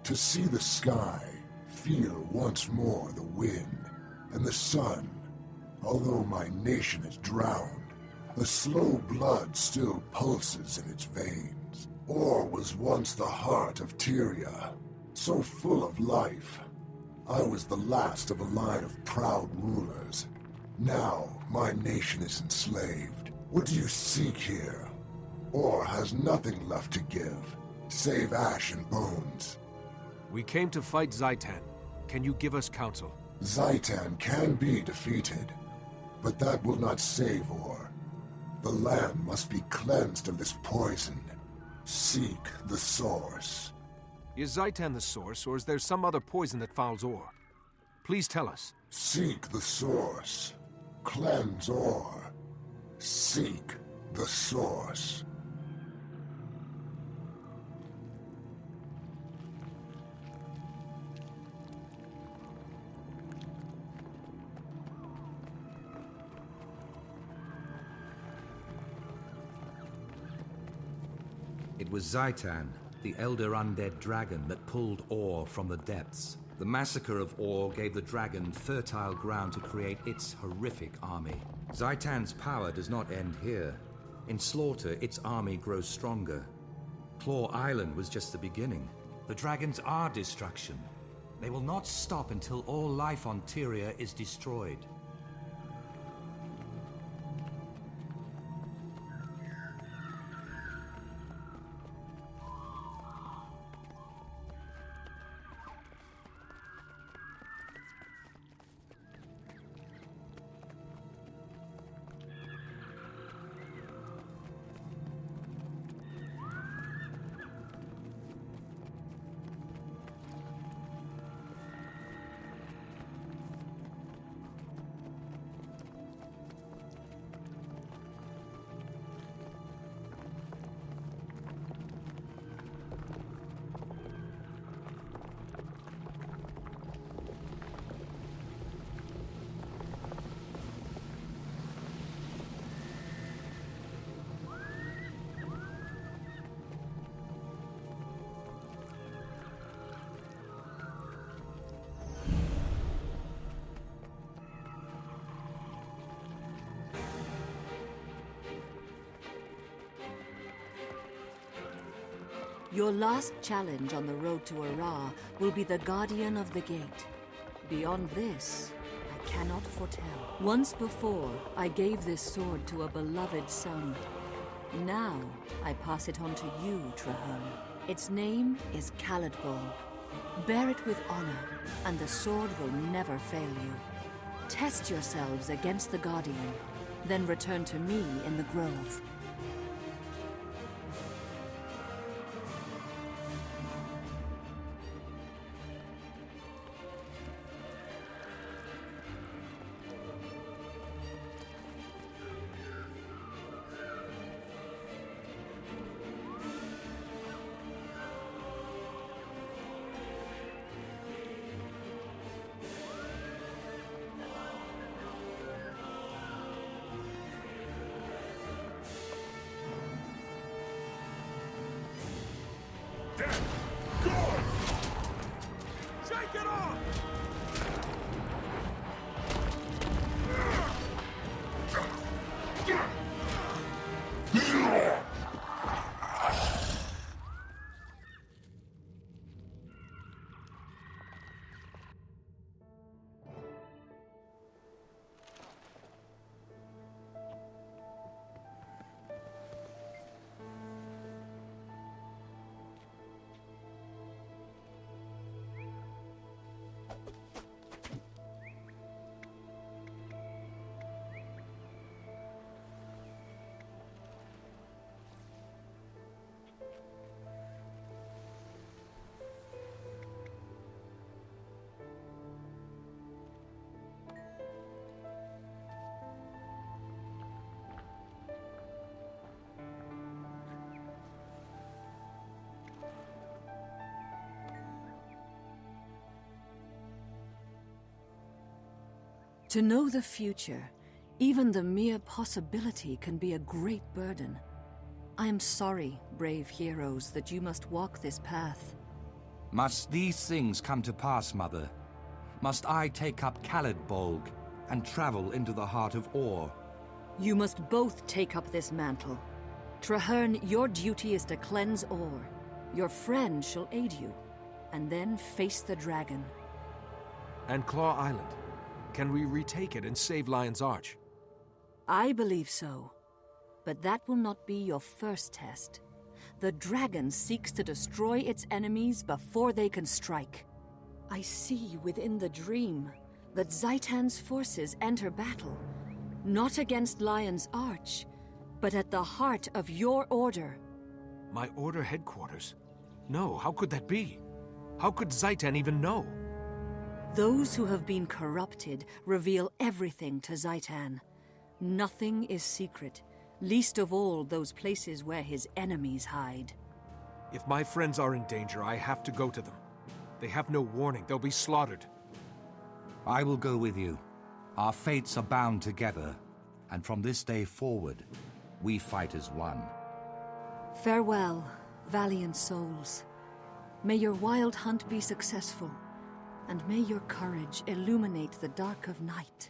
To see the sky, feel once more the wind, and the sun. Although my nation is drowned, the slow blood still pulses in its veins. Or was once the heart of Tyria, so full of life. I was the last of a line of proud rulers. Now my nation is enslaved. What do you seek here? Or has nothing left to give, save ash and bones. We came to fight Zhaitan. Can you give us counsel? Zhaitan can be defeated, but that will not save Or. The land must be cleansed of this poison. Seek the source. Is Zhaitan the source, or is there some other poison that fouls Or? Please tell us. Seek the source. Cleanse Or. Seek the source. It was Zhaitan, the elder undead dragon, that pulled Or from the depths. The massacre of Or gave the dragon fertile ground to create its horrific army. Zhaitan's power does not end here. In slaughter, its army grows stronger. Claw Island was just the beginning. The dragons are destruction. They will not stop until all life on Tyria is destroyed. Your last challenge on the road to Ara will be the Guardian of the Gate. Beyond this, I cannot foretell. Once before, I gave this sword to a beloved son. Now, I pass it on to you, Trahearne. Its name is Caladbolg. Bear it with honor, and the sword will never fail you. Test yourselves against the Guardian, then return to me in the Grove. Shake it off! To know the future, even the mere possibility can be a great burden. I am sorry, brave heroes, that you must walk this path. Must these things come to pass, Mother? Must I take up Caladbolg and travel into the heart of Or? You must both take up this mantle. Trahearne, your duty is to cleanse Or. Your friend shall aid you, and then face the dragon. And Claw Island. Can we retake it and save Lion's Arch? I believe so. But that will not be your first test. The dragon seeks to destroy its enemies before they can strike. I see within the dream that Zhaitan's forces enter battle, not against Lion's Arch, but at the heart of your order. My order headquarters? No, how could that be? How could Zhaitan even know? Those who have been corrupted reveal everything to Zhaitan. Nothing is secret, least of all those places where his enemies hide. If my friends are in danger, I have to go to them. They have no warning, they'll be slaughtered. I will go with you. Our fates are bound together, and from this day forward, we fight as one. Farewell, valiant souls. May your wild hunt be successful, and may your courage illuminate the dark of night.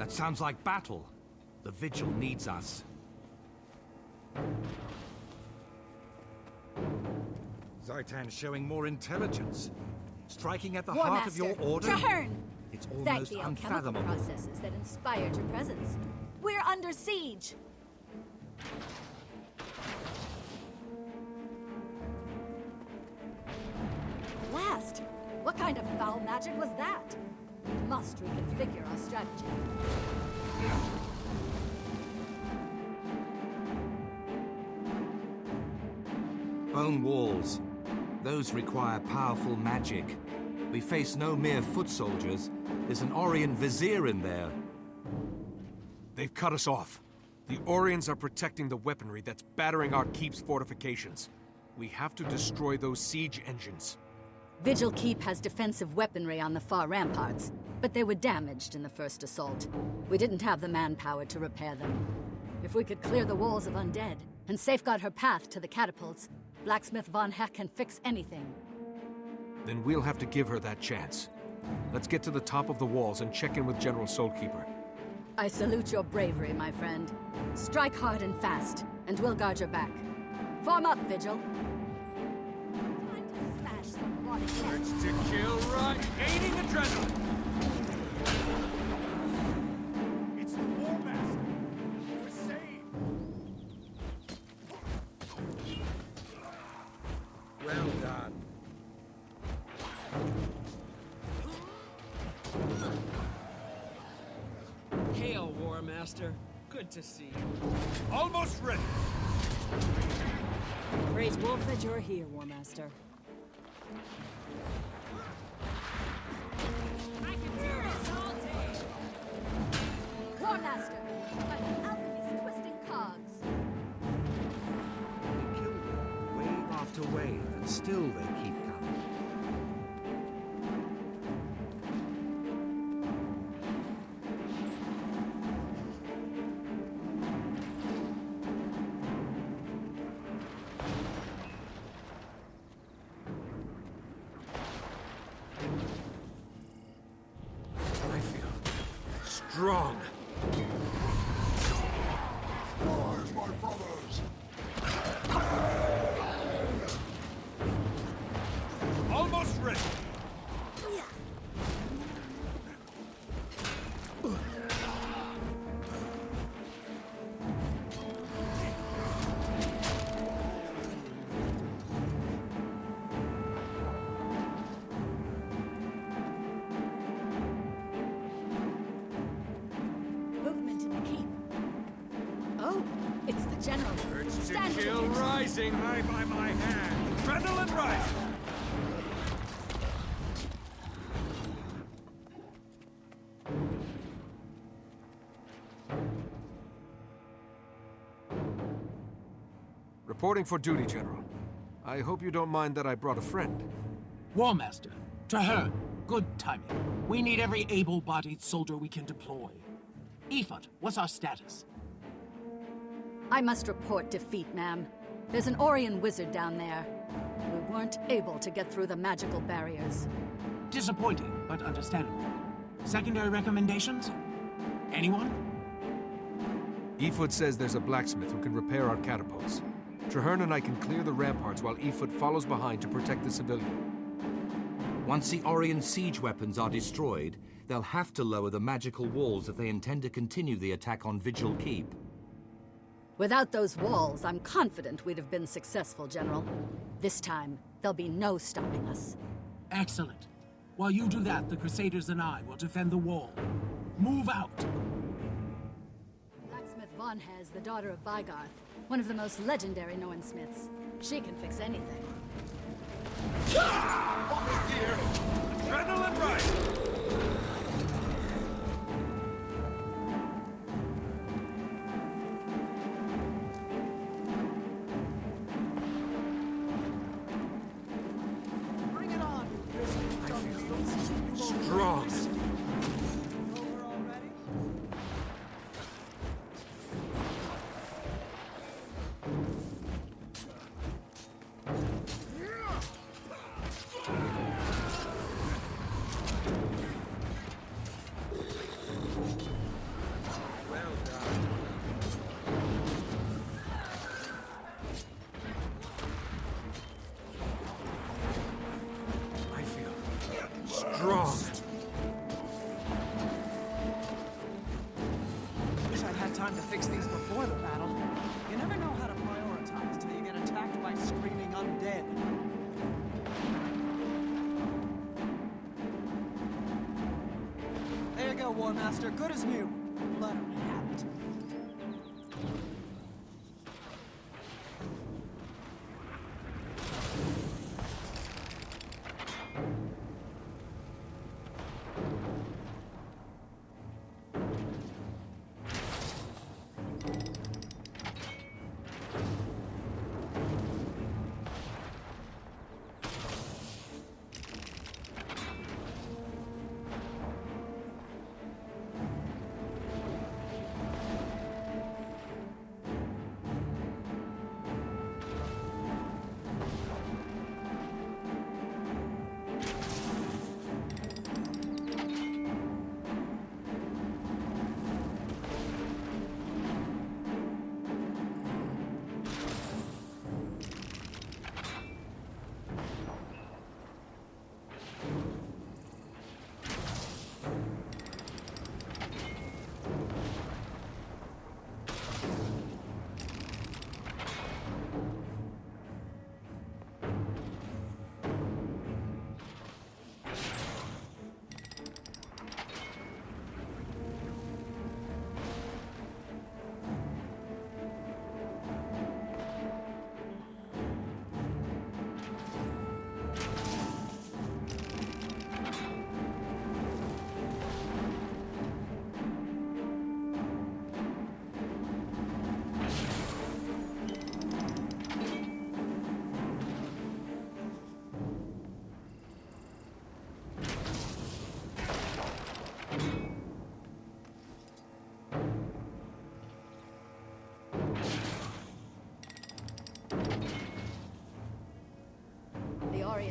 That sounds like battle. The Vigil needs us. Zhaitan's showing more intelligence. Striking at the heart of your order. Traherne! It's Thank almost the alchemical unfathomable. processes that inspired your presence. We're under siege! Blast! What kind of foul magic was that? We must reconfigure our strategy. Bone walls. Those require powerful magic. We face no mere foot soldiers. There's an Orion vizier in there. They've cut us off. The Orions are protecting the weaponry that's battering our keep's fortifications. We have to destroy those siege engines. Vigil Keep has defensive weaponry on the far ramparts, but they were damaged in the first assault. We didn't have the manpower to repair them. If we could clear the walls of undead and safeguard her path to the catapults, Blacksmith Von Heck can fix anything. Then we'll have to give her that chance. Let's get to the top of the walls and check in with General Soulkeeper. I salute your bravery, my friend. Strike hard and fast, and we'll guard your back. Form up, Vigil. Time to smash some rotting heads. Urge to kill, right? Gaining adrenaline! It's the War Master! We're saved! Well done. Hail, War Master. Good to see you. Almost ready! Praise Wolf that you're here, War Master. I can do this all day! War Master! Like an alchemy's twisting cogs. We kill them, wave after wave, and still they keep coming. I feel strong. Rise, my brothers! Almost ready! Movement in the keep. Oh, it's the General. Urge to Stand kill attention. rising high by my hand. Adrenaline rising! Reporting for duty, General. I hope you don't mind that I brought a friend. War Master, Traherne, good timing. We need every able-bodied soldier we can deploy. Ifat, what's our status? I must report defeat, ma'am. There's an Orion wizard down there. We weren't able to get through the magical barriers. Disappointing, but understandable. Secondary recommendations? Anyone? Ifut says there's a blacksmith who can repair our catapults. Traherne and I can clear the ramparts while Ifut follows behind to protect the civilian. Once the Orion siege weapons are destroyed, they'll have to lower the magical walls if they intend to continue the attack on Vigil Keep. Without those walls, I'm confident we'd have been successful, General. This time, there'll be no stopping us. Excellent. While you do that, the Crusaders and I will defend the wall. Move out! Blacksmith Von Hez, the daughter of Bygarth, one of the most legendary Norn smiths. She can fix anything. Adrenaline rising! Bring it on! Strong. time to fix these before the battle. You never know how to prioritize till you get attacked by screaming undead. There you go, War Master. Good as new. Let him have it.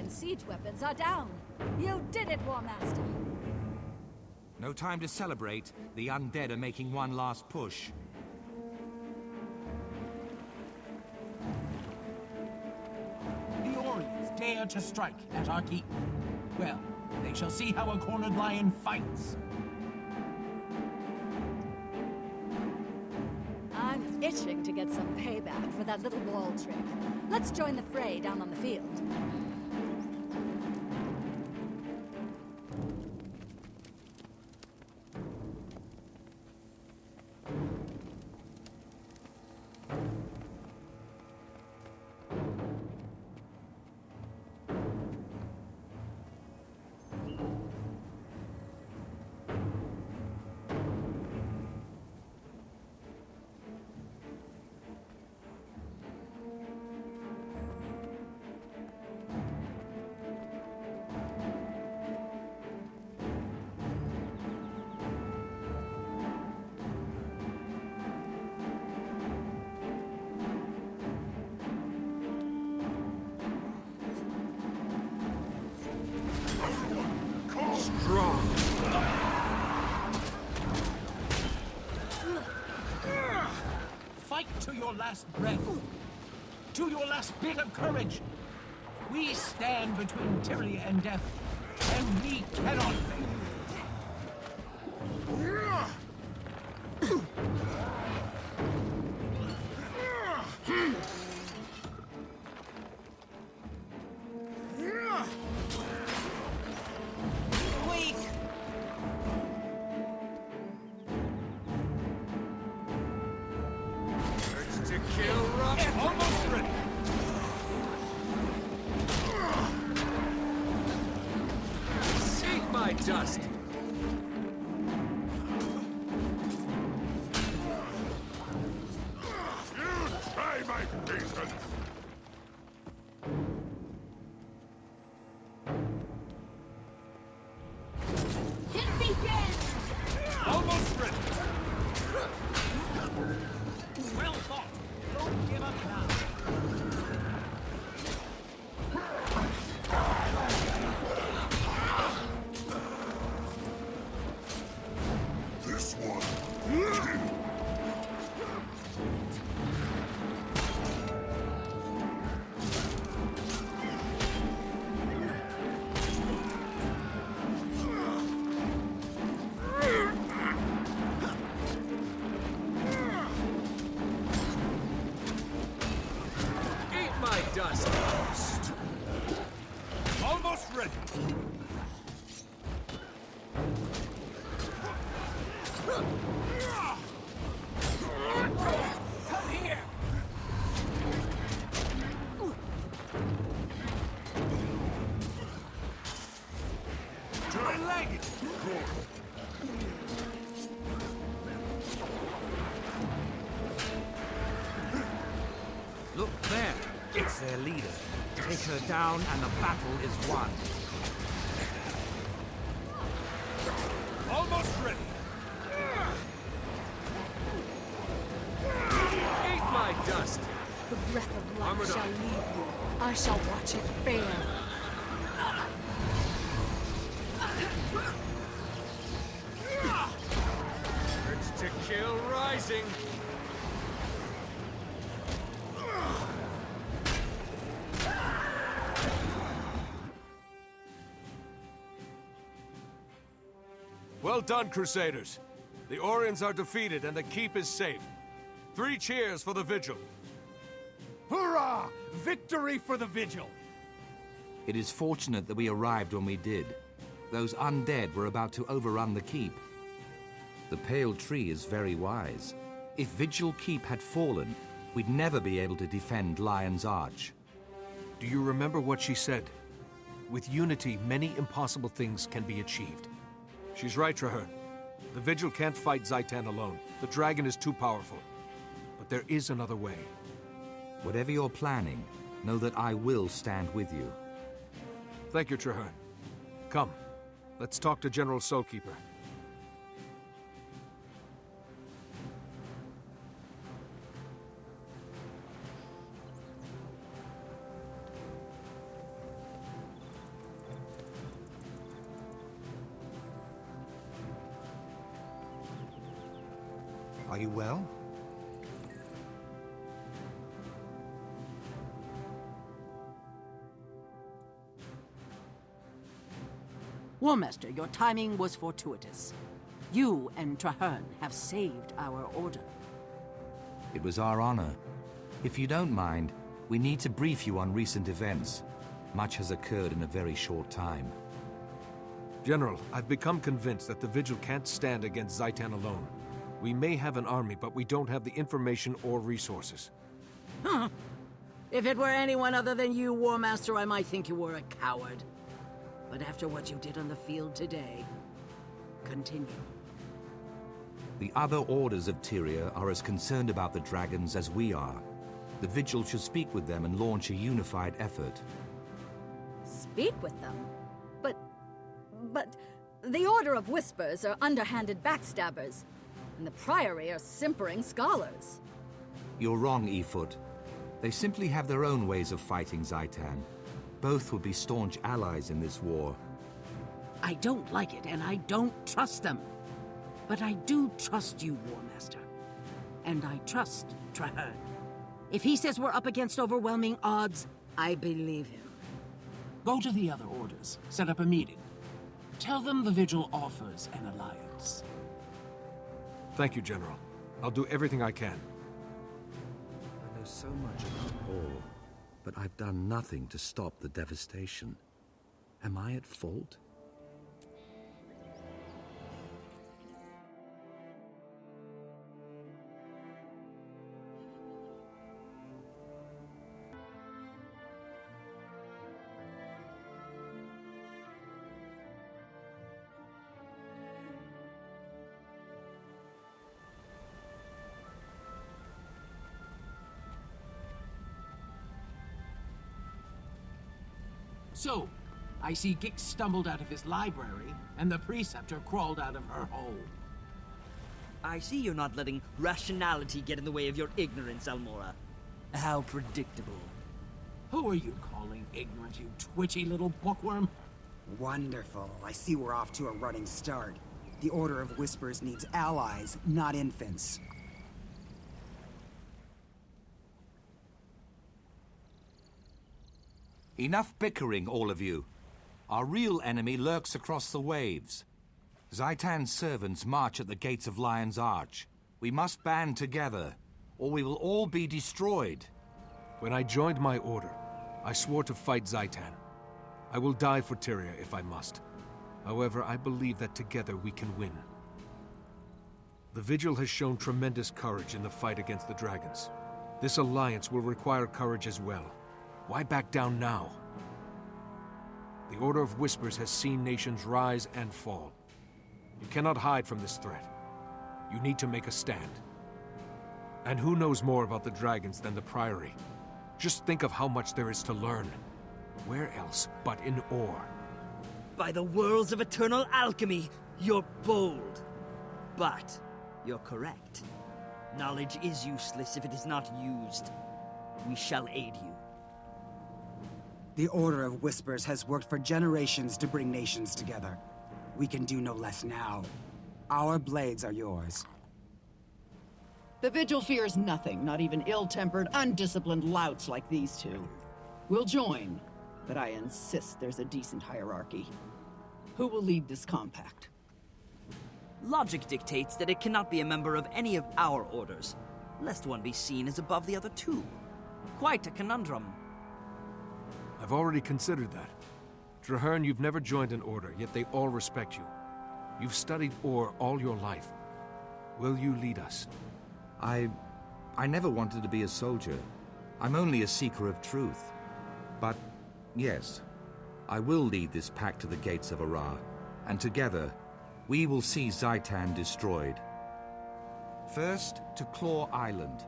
Siege weapons are down. You did it, War Master. No time to celebrate. The undead are making one last push. The Orions dare to strike at our keep. Well, they shall see how a cornered lion fights. I'm itching to get some payback for that little wall trick. Let's join the fray down on the field. Fight to your last breath. To your last bit of courage. We stand between Tyria and death, and we cannot fail. Dust. You try my patience! Hit me dead! Almost ready. Well fought. Don't give up now. Come here! My leg! Look there. It's their leader. Take her down and the battle is won. Almost ready. Eat my dust. The breath of life Armored shall up. leave you. I shall watch it fail. Urge to kill rising. Well done, Crusaders. The Orions are defeated and the keep is safe. 3 cheers for the Vigil. Hurrah! Victory for the Vigil! It is fortunate that we arrived when we did. Those undead were about to overrun the keep. The Pale Tree is very wise. If Vigil Keep had fallen, we'd never be able to defend Lion's Arch. Do you remember what she said? With unity, many impossible things can be achieved. She's right, Traherne. The Vigil can't fight Zhaitan alone. The dragon is too powerful. But there is another way. Whatever you're planning, know that I will stand with you. Thank you, Traherne. Come, let's talk to General Soulkeeper. Are you well? Warmaster, your timing was fortuitous. You and Traherne have saved our order. It was our honor. If you don't mind, we need to brief you on recent events. Much has occurred in a very short time. General, I've become convinced that the Vigil can't stand against Zhaitan alone. We may have an army, but we don't have the information or resources. Huh. If it were anyone other than you, Warmaster, I might think you were a coward. But after what you did on the field today, continue. The other orders of Tyria are as concerned about the dragons as we are. The Vigil should speak with them and launch a unified effort. Speak with them? But the Order of Whispers are underhanded backstabbers, and the Priory are simpering scholars. You're wrong, Efoot. They simply have their own ways of fighting Zhaitan. Both would be staunch allies in this war. I don't like it, and I don't trust them. But I do trust you, Warmaster. And I trust Traherne. If he says we're up against overwhelming odds, I believe him. Go to the other orders. Set up a meeting. Tell them the Vigil offers an alliance. Thank you, General. I'll do everything I can. I know so much about all, but I've done nothing to stop the devastation. Am I at fault? So, I see Gix stumbled out of his library, and the Preceptor crawled out of her hole. I see you're not letting rationality get in the way of your ignorance, Almora. How predictable. Who are you calling ignorant, you twitchy little bookworm? Wonderful. I see we're off to a running start. The Order of Whispers needs allies, not infants. Enough bickering, all of you. Our real enemy lurks across the waves. Zhaitan's servants march at the gates of Lion's Arch. We must band together, or we will all be destroyed. When I joined my order, I swore to fight Zhaitan. I will die for Tyria if I must. However, I believe that together we can win. The Vigil has shown tremendous courage in the fight against the dragons. This alliance will require courage as well. Why back down now? The Order of Whispers has seen nations rise and fall. You cannot hide from this threat. You need to make a stand. And who knows more about the dragons than the Priory? Just think of how much there is to learn. Where else but in Orr? By the worlds of eternal alchemy, you're bold. But you're correct. Knowledge is useless if it is not used. We shall aid you. The Order of Whispers has worked for generations to bring nations together. We can do no less now. Our blades are yours. The Vigil fears nothing, not even ill-tempered, undisciplined louts like these two. We'll join, but I insist there's a decent hierarchy. Who will lead this compact? Logic dictates that it cannot be a member of any of our orders, lest one be seen as above the other two. Quite a conundrum. I've already considered that. Trahearne, you've never joined an order, yet they all respect you. You've studied Orr all your life. Will you lead us? I never wanted to be a soldier. I'm only a seeker of truth. But, yes, I will lead this pack to the gates of Arah, and together, we will see Zhaitan destroyed. First, to Claw Island.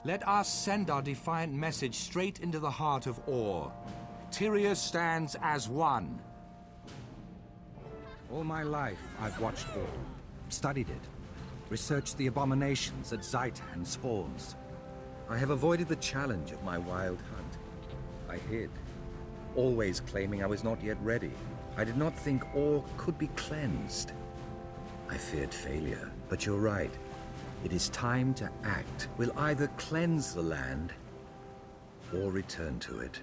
Let us send our defiant message straight into the heart of Orr. Tyria stands as one. All my life, I've watched Orr, studied it, researched the abominations that Zhaitan spawns. I have avoided the challenge of my wild hunt. I hid, always claiming I was not yet ready. I did not think Orr could be cleansed. I feared failure, but you're right. It is time to act. We'll either cleanse the land, or return to it.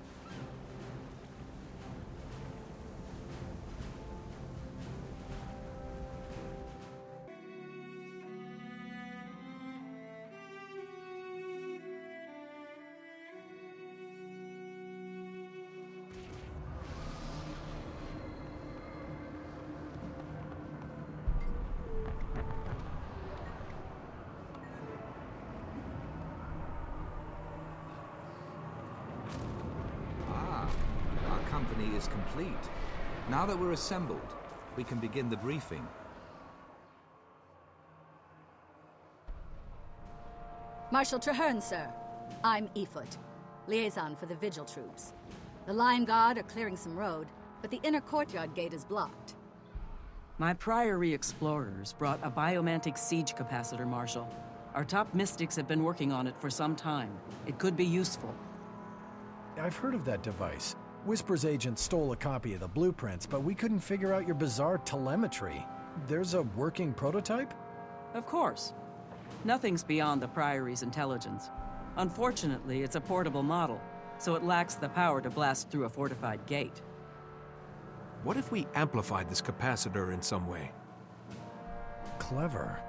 Is complete. Now that we're assembled, we can begin the briefing. Marshal Trahearne, sir. I'm Efoot, liaison for the Vigil troops. The Lion Guard are clearing some road, but the inner courtyard gate is blocked. My Priory explorers brought a biomantic siege capacitor, Marshal. Our top mystics have been working on it for some time. It could be useful. I've heard of that device. Whisper's agent stole a copy of the blueprints, but we couldn't figure out your bizarre telemetry. There's a working prototype? Of course. Nothing's beyond the Priory's intelligence. Unfortunately, it's a portable model, so it lacks the power to blast through a fortified gate. What if we amplified this capacitor in some way? Clever.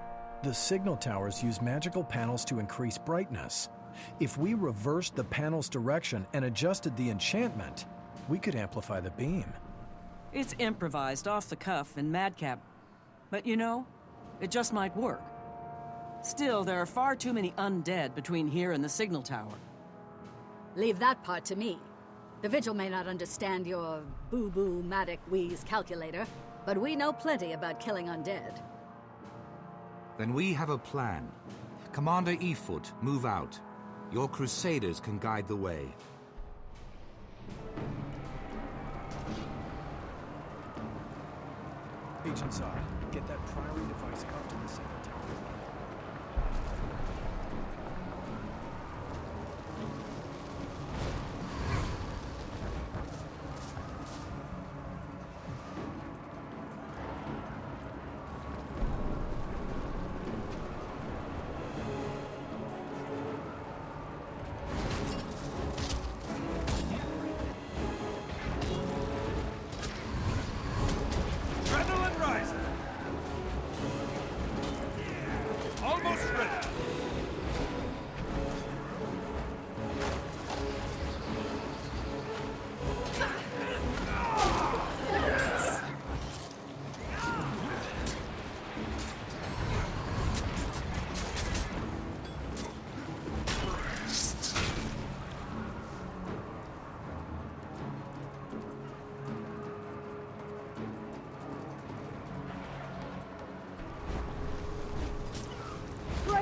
The signal towers use magical panels to increase brightness. If we reversed the panel's direction and adjusted the enchantment, we could amplify the beam. It's improvised off the cuff and madcap. But you know, it just might work. Still, there are far too many undead between here and the signal tower. Leave that part to me. The Vigil may not understand your boo-boo matic wheeze calculator, but we know plenty about killing undead. Then we have a plan. Commander Efoot, move out. Your Crusaders can guide the way. Agent Zod, get that Priory device up to the signal tower.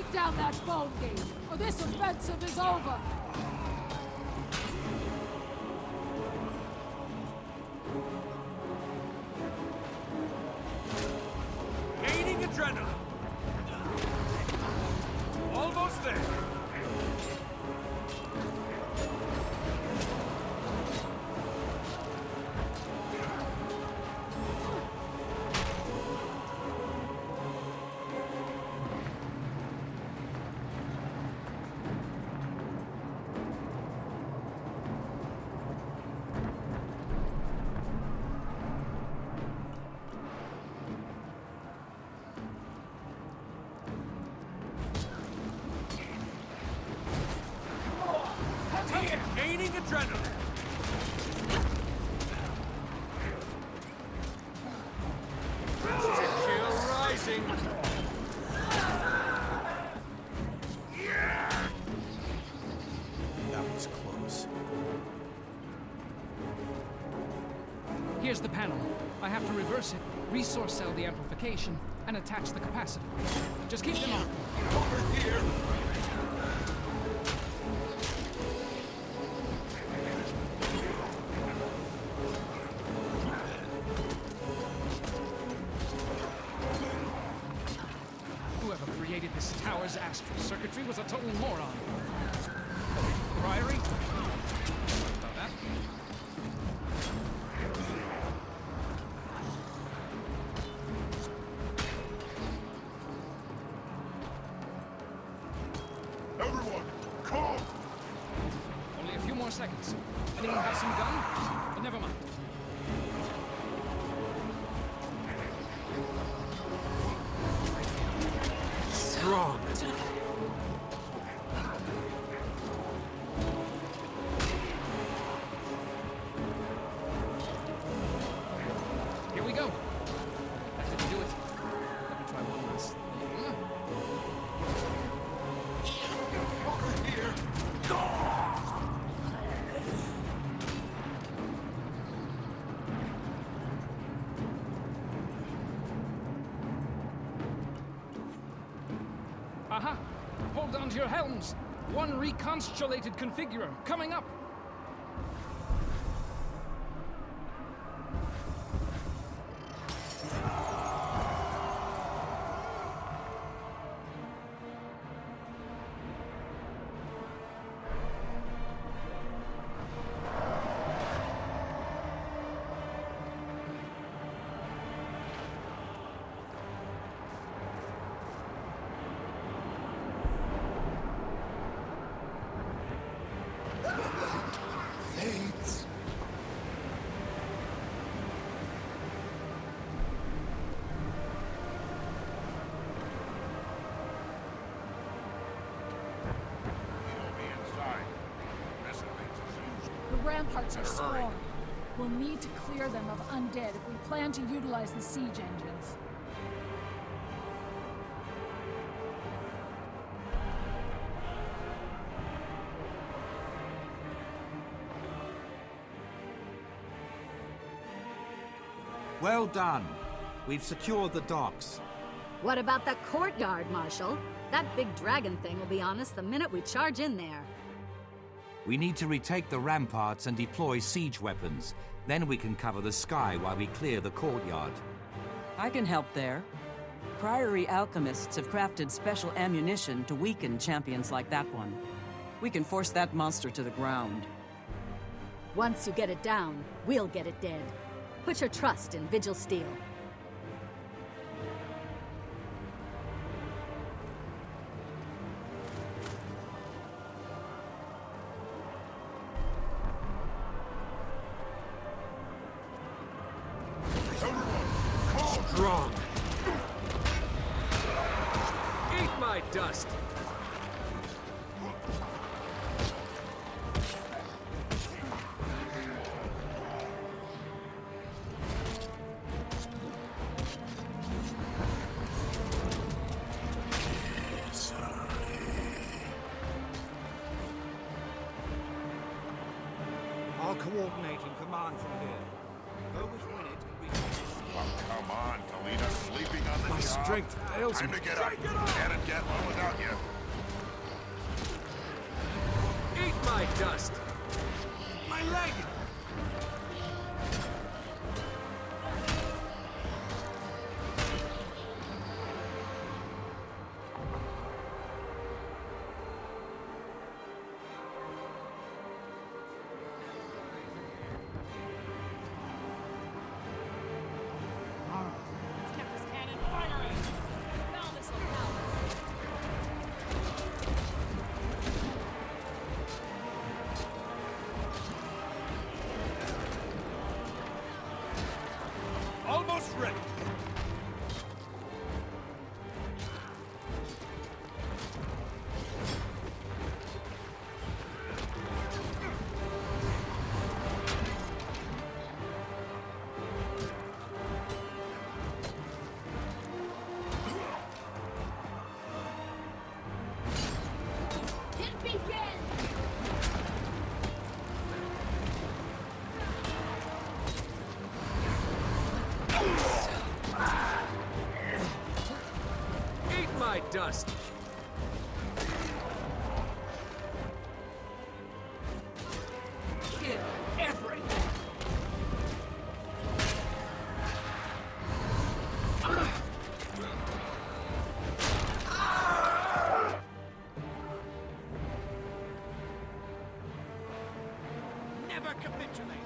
Break down that bone gate, or this offensive is over! Gaining adrenaline! Almost there! Gaining adrenaline! Chill rising! That was close. Here's the panel. I have to reverse it, resource cell the amplification, and attach the capacitor. Just keep them on. Over here! Whoever created this tower's astral circuitry was a total moron. Priory? About that. Everyone, calm! Only a few more seconds. Anyone have some gun? But never mind. Strong. Here we go. That didn't do it. Let me try one last thing. Over here! Aha! Hold on to your helms! One reconstellated configurer coming up! The ramparts are swarmed. We'll need to clear them of undead if we plan to utilize the siege engines. Well done. We've secured the docks. What about the courtyard, Marshal? That big dragon thing will be on us the minute we charge in there. We need to retake the ramparts and deploy siege weapons. Then we can cover the sky while we clear the courtyard. I can help there. Priory alchemists have crafted special ammunition to weaken champions like that one. We can force that monster to the ground. Once you get it down, we'll get it dead. Put your trust in Vigil Steel. Strong! Eat my dust! I'll coordinate in command from here. Go with Winnet and reach... Oh, come on, Leave us sleeping on the My job. strength fails Time me. to get up. Can't get one without you. Eat my dust! My leg! Almost ready. Hit begin! Eat my dust! Kill everything! Never capitulate!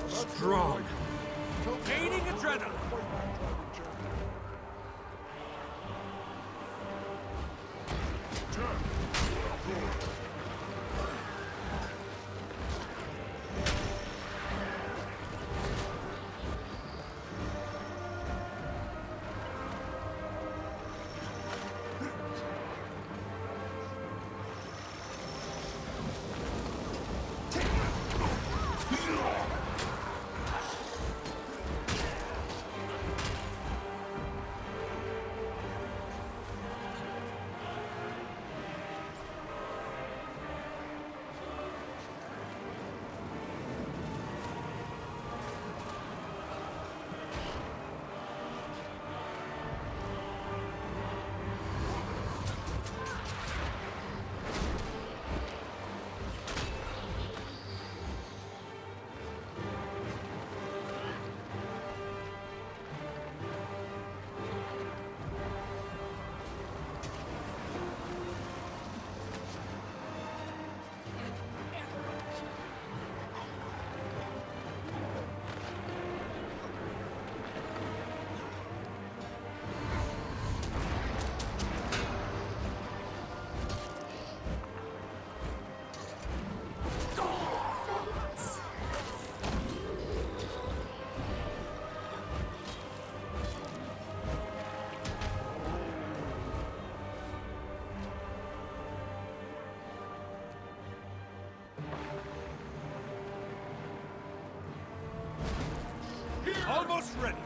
Strong. Gaining adrenaline! Almost ready!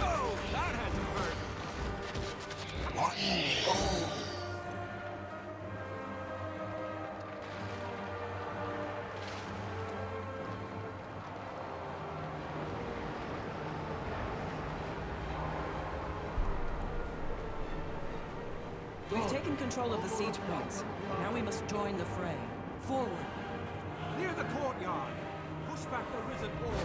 Oh, that had to hurt! We've taken control of the siege points. Now we must join the fray. Forward! Near the courtyard! Push back the risen horde!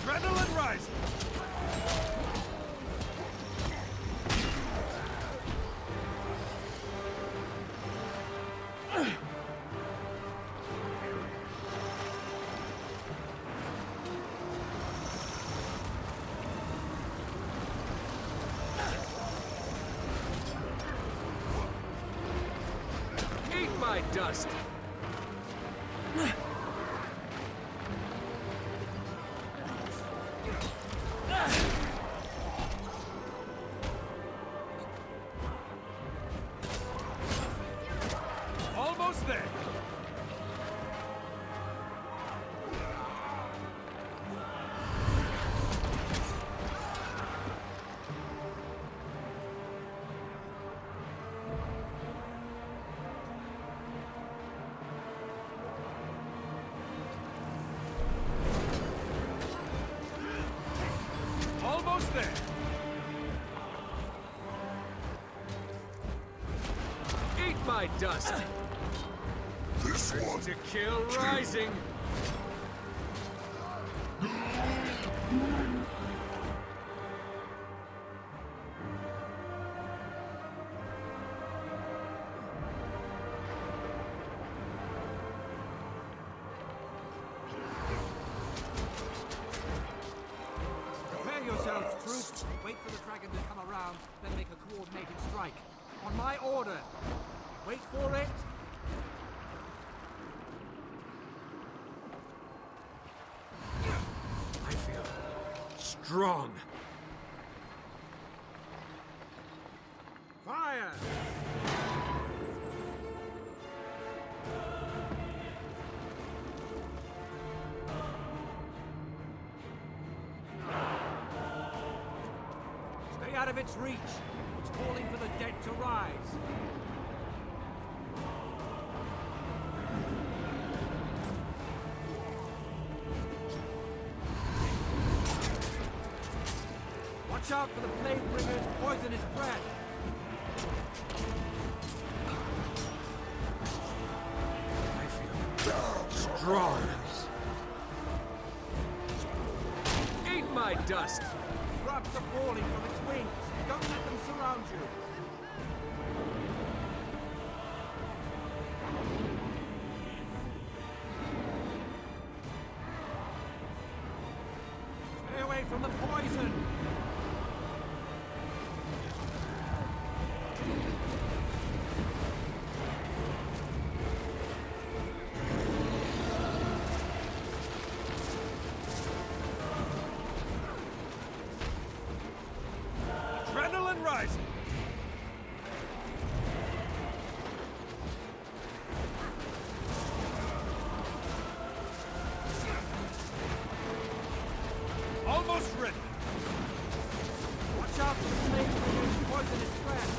Adrenaline rising! dust! Almost there! Almost there! Eat my dust! This Ready one. to kill rising! Prepare yourselves, troops. Wait for the dragon to come around, then make a coordinated strike. On my order. Wait for it. I feel strong. Fire! Stay out of its reach. It's calling for the dead to rise. Watch out for the Plague Bringer's poisonous breath. I feel strong. Eat my dust! Drops are falling from its wings. Don't let them surround you. Stay away from the poison. Adrenaline rising! Almost ready! Watch out for the Plague Bringer's poisonous breath.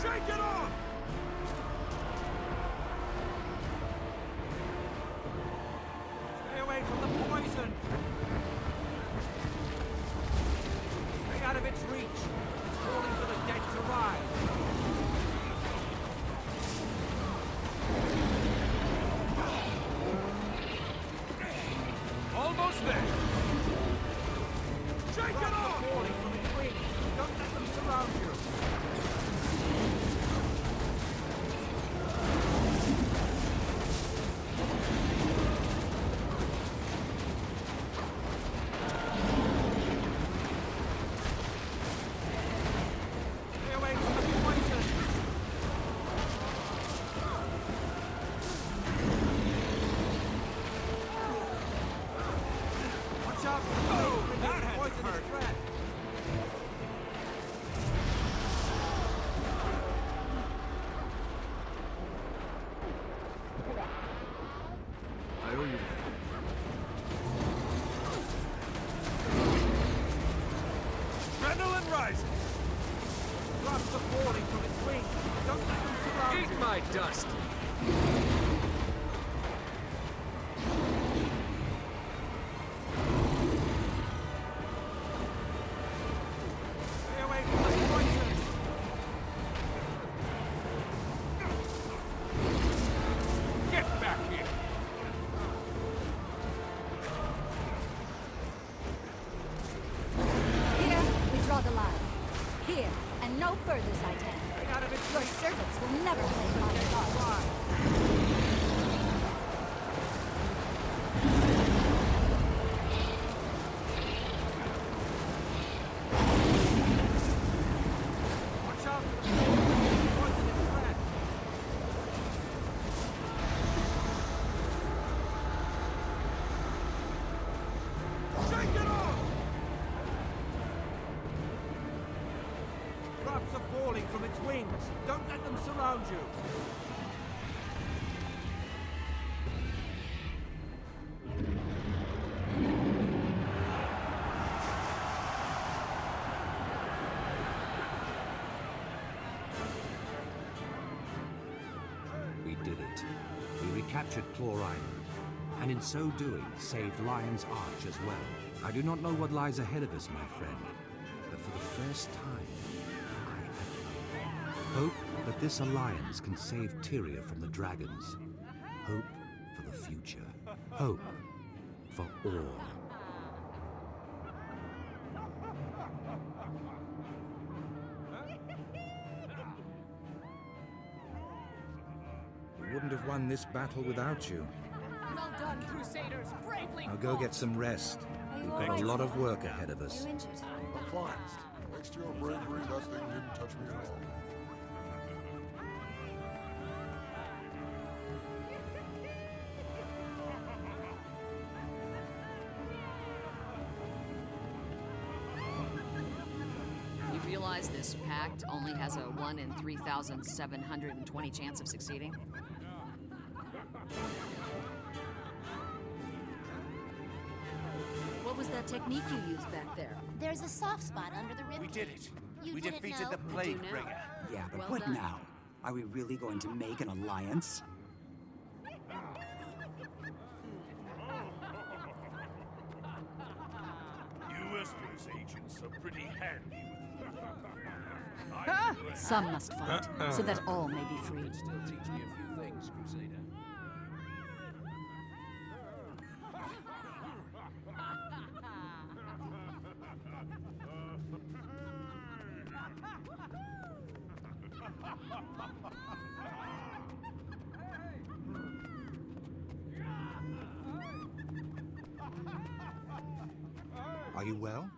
Shake it off! Stay away from the poison. Stay out of its reach. It's calling for the dead to rise. Almost there! Shake it off! Falling from its wings. Don't let them surround you. Stay away from the poison. Watch out for the Plague Bringer's poisonous breath. I owe you one. Adrenaline rising! Drops are falling from its wings. Don't let them surround you. Eat my dust! Stay away from the poison. Get back here! Here, we draw the line. Here, and no further, Zaitan. Stay out of its Your reach. servants will never play Commander's art. Rise. falling from its wings. Don't let them surround you. We did it. We recaptured Claw Island, and in so doing, saved Lion's Arch as well. I do not know what lies ahead of us, my friend, but for the first time, I have hope that this alliance can save Tyria from the dragons. Hope for the future. Hope for all. We wouldn't have won this battle without you. Well done, Crusaders! Bravely Now go get some rest. We've got a lot of work ahead of us. I'm fine. Thanks to your bravery, that thing didn't touch me at all. You realize this pact only has a 1 in 3,720 chance of succeeding? What was that technique you used back there? There's a soft spot under the ribcage. We did it. You We didn't defeated know? the Plague Bringer. Yeah, but Well what done. now? Are we really going to make an alliance? You Whispers agents are pretty handy with Some must fight, so that all may be free. Still teach me a few things, Crusader. Are you well?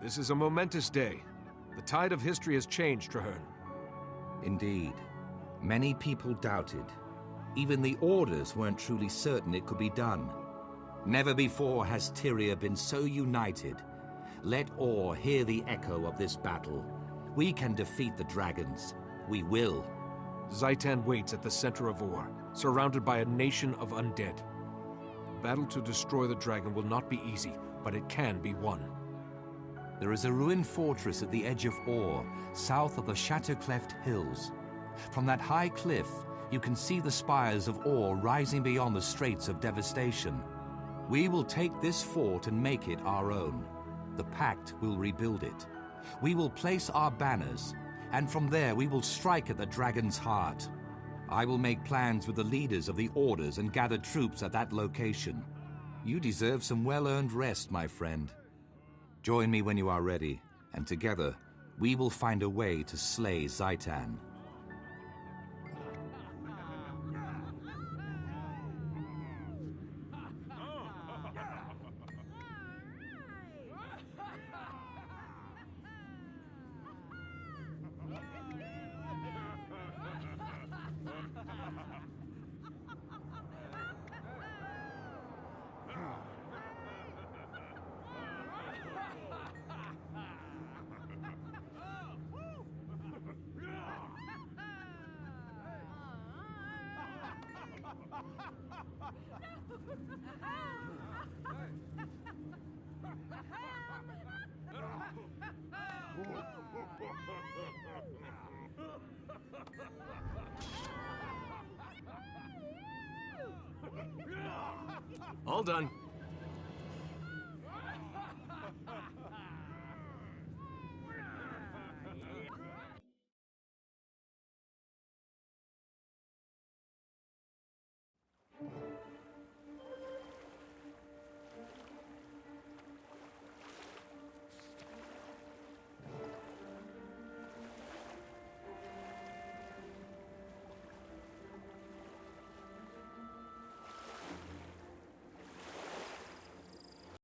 This is a momentous day. The tide of history has changed, Trahearne. Indeed. Many people doubted. Even the Orders weren't truly certain it could be done. Never before has Tyria been so united. Let all hear the echo of this battle. We can defeat the dragons. We will. Zhaitan waits at the center of Or, surrounded by a nation of undead. The battle to destroy the dragon will not be easy, but it can be won. There is a ruined fortress at the edge of Or, south of the Shattercleft Hills. From that high cliff, you can see the spires of Or rising beyond the Straits of Devastation. We will take this fort and make it our own. The Pact will rebuild it. We will place our banners, and from there we will strike at the dragon's heart. I will make plans with the leaders of the Orders and gather troops at that location. You deserve some well-earned rest, my friend. Join me when you are ready, and together, we will find a way to slay Zhaitan. All done.